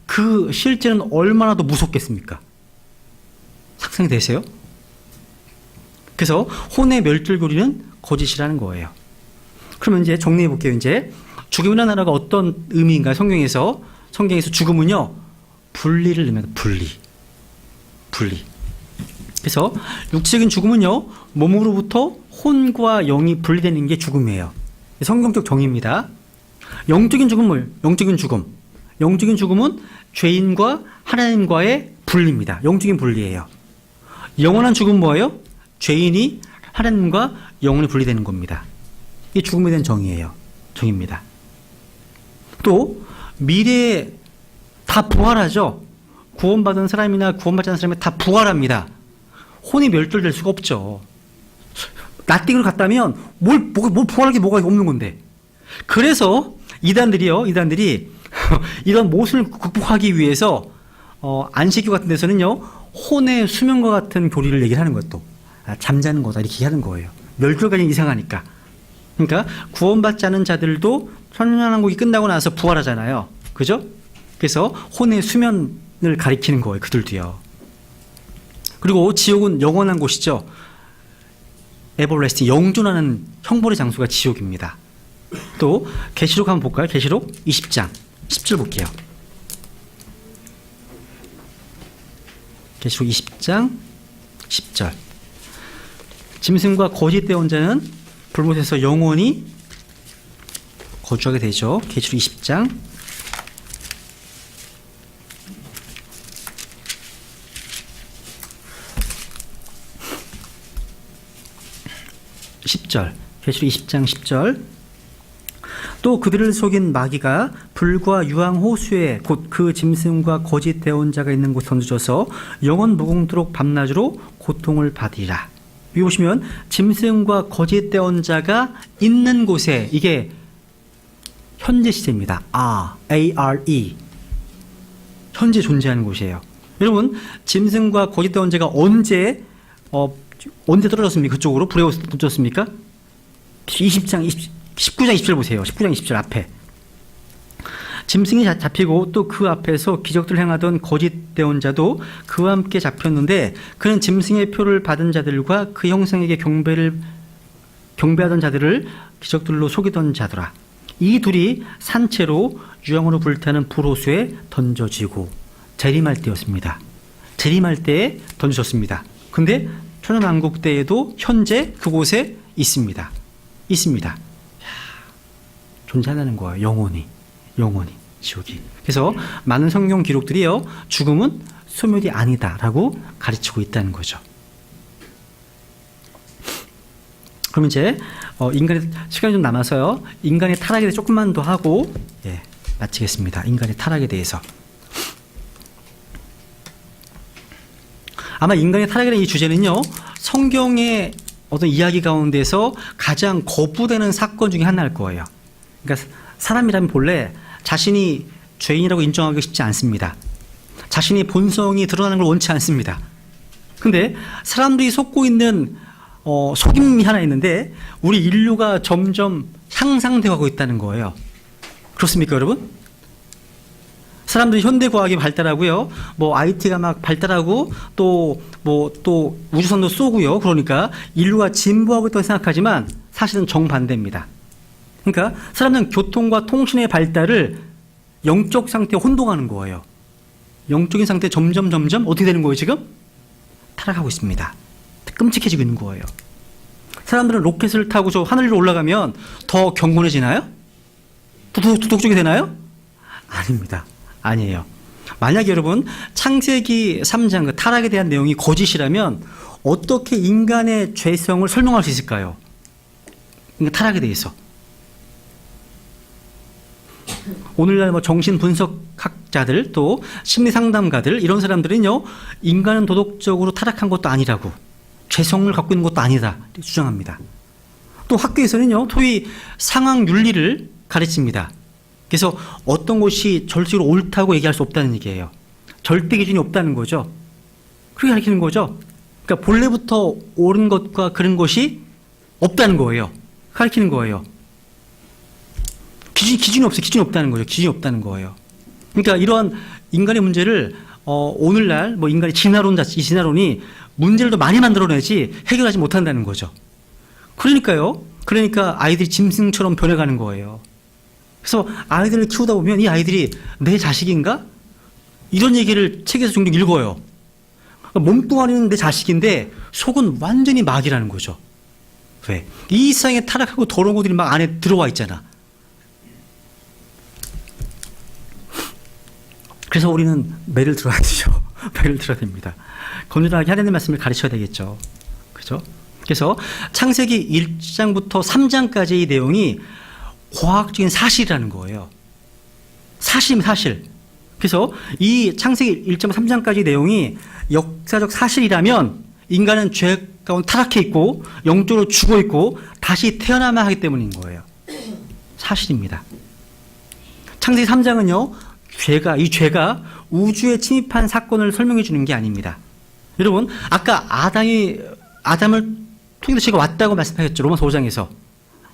Speaker 1: 그 실제는 얼마나 더 무섭겠습니까? 상상이 되세요? 그래서 혼의 멸절교리는 거짓이라는 거예요. 그러면 이제 정리해 볼게요. 이제 죽음이라는 단어가 어떤 의미인가? 성경에서 죽음은요, 분리를 의미합니다. 분리. 그래서 육체적인 죽음은요, 몸으로부터 혼과 영이 분리되는 게 죽음이에요. 성경적 정의입니다. 영적인 죽음은 죄인과 하나님과의 분리입니다. 영적인 분리예요. 영원한 죽음은 뭐예요? 죄인이 하나님과 영원히 분리되는 겁니다. 이게 죽음에 대한 정의입니다. 또 미래에 다 부활하죠. 구원받은 사람이나 구원받지 않은 사람이 다 부활합니다. 혼이 멸절될 수가 없죠. 나띵으로 갔다면 뭘 부활할 게 뭐가 없는 건데. 그래서 이단들이 이런 모순을 극복하기 위해서 안식교 같은 데서는요, 혼의 수면과 같은 교리를 얘기를 하는 것도 잠자는 거다 이렇게 하는 거예요. 멸절까지 이상하니까. 그러니까 구원받지 않은 자들도 천년왕국이 끝나고 나서 부활하잖아요. 그죠? 그래서 혼의 수면을 가리키는 거예요. 그들도요. 그리고 지옥은 영원한 곳이죠. 에버레스팅, 영존하는 형벌의 장소가 지옥입니다. 또 계시록 한번 볼까요? 계시록 20장 10절 볼게요. 계시록 20장 10절. 짐승과 거짓 대언자는 불못에서 영원히 거주하게 되죠. 계시록 20장 10절. 계시록 20장 10절. 또 그들을 속인 마귀가 불과 유황 호수에 곧 그 짐승과 거짓 대언자가 있는 곳에 던져져서 영원 무궁토록 밤낮으로 고통을 받으리라. 여기 보시면 짐승과 거짓 대언자가 있는 곳에, 이게 현재 시제입니다. A-R-E. 현재 존재하는 곳이에요. 여러분, 짐승과 거짓 대언자가 언제 언제 떨어졌습니까? 그쪽으로 불에 던졌습니까? 19장 20절 보세요. 19장 20절 앞에. 짐승이 잡히고 또 그 앞에서 기적들을 행하던 거짓 대언자도 그와 함께 잡혔는데 그는 짐승의 표를 받은 자들과 그 형상에게 경배하던 자들을 기적들로 속이던 자더라. 이 둘이 산채로 유황으로 불타는 불호수에 던져지고 재림할 때였습니다. 재림할 때에 던져졌습니다. 근데 천연왕국 때에도 현재 그곳에 있습니다. 존재한다는 거예요. 영원히 지옥이. 그래서 많은 성경 기록들이요, 죽음은 소멸이 아니다라고 가르치고 있다는 거죠. 그럼 이제 인간의 시간이 좀 남아서요, 인간의 타락에 대해서 조금만 더 하고 마치겠습니다. 인간의 타락에 대해서. 아마 인간의 타락이라는 이 주제는요, 성경의 어떤 이야기 가운데서 가장 거부되는 사건 중에 하나일 거예요. 그러니까 사람이라면 본래 자신이 죄인이라고 인정하기 쉽지 않습니다. 자신이 본성이 드러나는 걸 원치 않습니다. 근데 사람들이 속고 있는 속임이 하나 있는데 우리 인류가 점점 향상되어 가고 있다는 거예요. 그렇습니까, 여러분? 사람들이 현대과학이 발달하고요, IT가 막 발달하고 또 우주선도 쏘고요. 그러니까 인류가 진보하고 있다고 생각하지만 사실은 정반대입니다. 그러니까 사람들은 교통과 통신의 발달을 영적 상태에 혼동하는 거예요. 영적인 상태 점점 어떻게 되는 거예요, 지금? 타락하고 있습니다. 끔찍해지고 있는 거예요. 사람들은 로켓을 타고 저 하늘 위로 올라가면 더 경건해지나요? 도덕적이 되나요? 아닙니다. 아니에요. 만약 여러분 창세기 3장 그 타락에 대한 내용이 거짓이라면 어떻게 인간의 죄성을 설명할 수 있을까요? 그러니까 타락에 대해서. 오늘날 정신 분석학자들 또 심리 상담가들 이런 사람들은요, 인간은 도덕적으로 타락한 것도 아니라고, 죄성을 갖고 있는 것도 아니다 주장합니다. 또 학교에서는요, 소위 상황 윤리를 가르칩니다. 그래서 어떤 것이 절대로 옳다고 얘기할 수 없다는 얘기예요. 절대 기준이 없다는 거죠. 그렇게 가르치는 거죠. 그러니까 본래부터 옳은 것과 그런 것이 없다는 거예요. 가르치는 거예요. 기준이 없어요. 기준이 없다는 거죠. 기준이 없다는 거예요. 그러니까 이러한 인간의 문제를 오늘날 인간의 이 진화론이 문제를 더 많이 만들어내지 해결하지 못한다는 거죠. 그러니까 아이들이 짐승처럼 변해가는 거예요. 그래서 아이들을 키우다 보면 이 아이들이 내 자식인가? 이런 얘기를 책에서 종종 읽어요. 몸뚱아리는 내 자식인데 속은 완전히 마귀라는 거죠. 왜? 이 세상에 타락하고 더러운 것들이 막 안에 들어와 있잖아. 그래서 우리는 매를 들어야 되죠. 매를 들어야 됩니다. 건전하게 하나님의 말씀을 가르쳐야 되겠죠. 그죠? 그래서 창세기 1장부터 3장까지의 내용이 과학적인 사실이라는 거예요. 사실. 그래서 이 창세기 1장 3장까지 내용이 역사적 사실이라면 인간은 죄 가운데 타락해 있고 영적으로 죽어 있고 다시 태어나만 하기 때문인 거예요. 사실입니다. 창세기 3장은요, 이 죄가 우주에 침입한 사건을 설명해 주는 게 아닙니다. 여러분, 아까 아담을 통해서 죄가 왔다고 말씀하셨죠. 로마서 5장에서.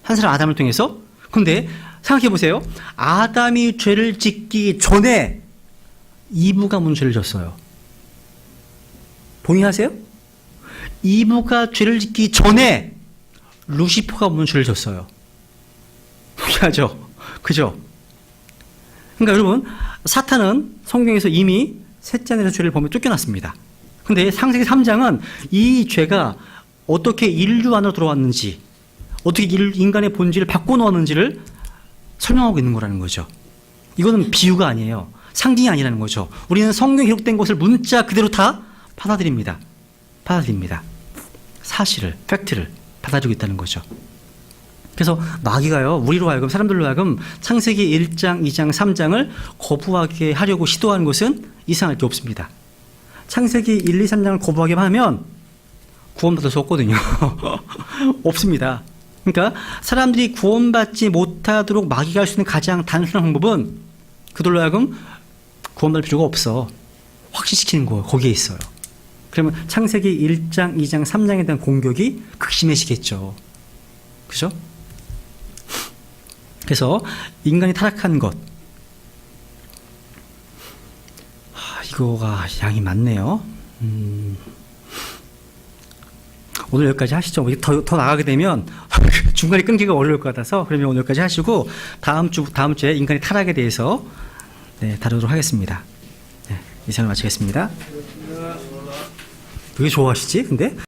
Speaker 1: 한 사람 아담을 통해서. 근데 생각해 보세요. 아담이 죄를 짓기 전에 이브가 문제를 졌어요. 동의하세요? 이브가 죄를 짓기 전에 루시퍼가 문제를 졌어요. 동의하죠? 그죠? 그러니까 여러분, 사탄은 성경에서 이미 셋째 아들의 죄를 범해 쫓겨났습니다. 근데 창세기 3장은 이 죄가 어떻게 인류 안으로 들어왔는지, 어떻게 인간의 본질을 바꿔놓았는지를 설명하고 있는 거라는 거죠. 이거는 비유가 아니에요. 상징이 아니라는 거죠. 우리는 성경에 기록된 것을 문자 그대로 다 받아들입니다. 사실을, 팩트를 받아들이고 있다는 거죠. 그래서 마귀가요, 우리로 하여금, 사람들로 하여금 창세기 1장, 2장, 3장을 거부하게 하려고 시도하는 것은 이상할 게 없습니다. 창세기 1, 2, 3장을 거부하게 하면 구원받을 수 없거든요. 없습니다. 그러니까 사람들이 구원받지 못하도록 마귀가 할 수 있는 가장 단순한 방법은 그들로 하여금 구원받을 필요가 없어. 확신시키는 거예요. 거기에 있어요. 그러면 창세기 1장, 2장, 3장에 대한 공격이 극심해지겠죠. 그죠? 그래서 인간이 타락한 것, 이거가 양이 많네요. 오늘 여기까지 하시죠. 더 나가게 되면 중간에 끊기가 어려울 것 같아서, 그러면 오늘 여기까지 하시고 다음 주에 인간의 타락에 대해서 다루도록 하겠습니다. 이 시간을 마치겠습니다. 왜 좋아하시지? 근데?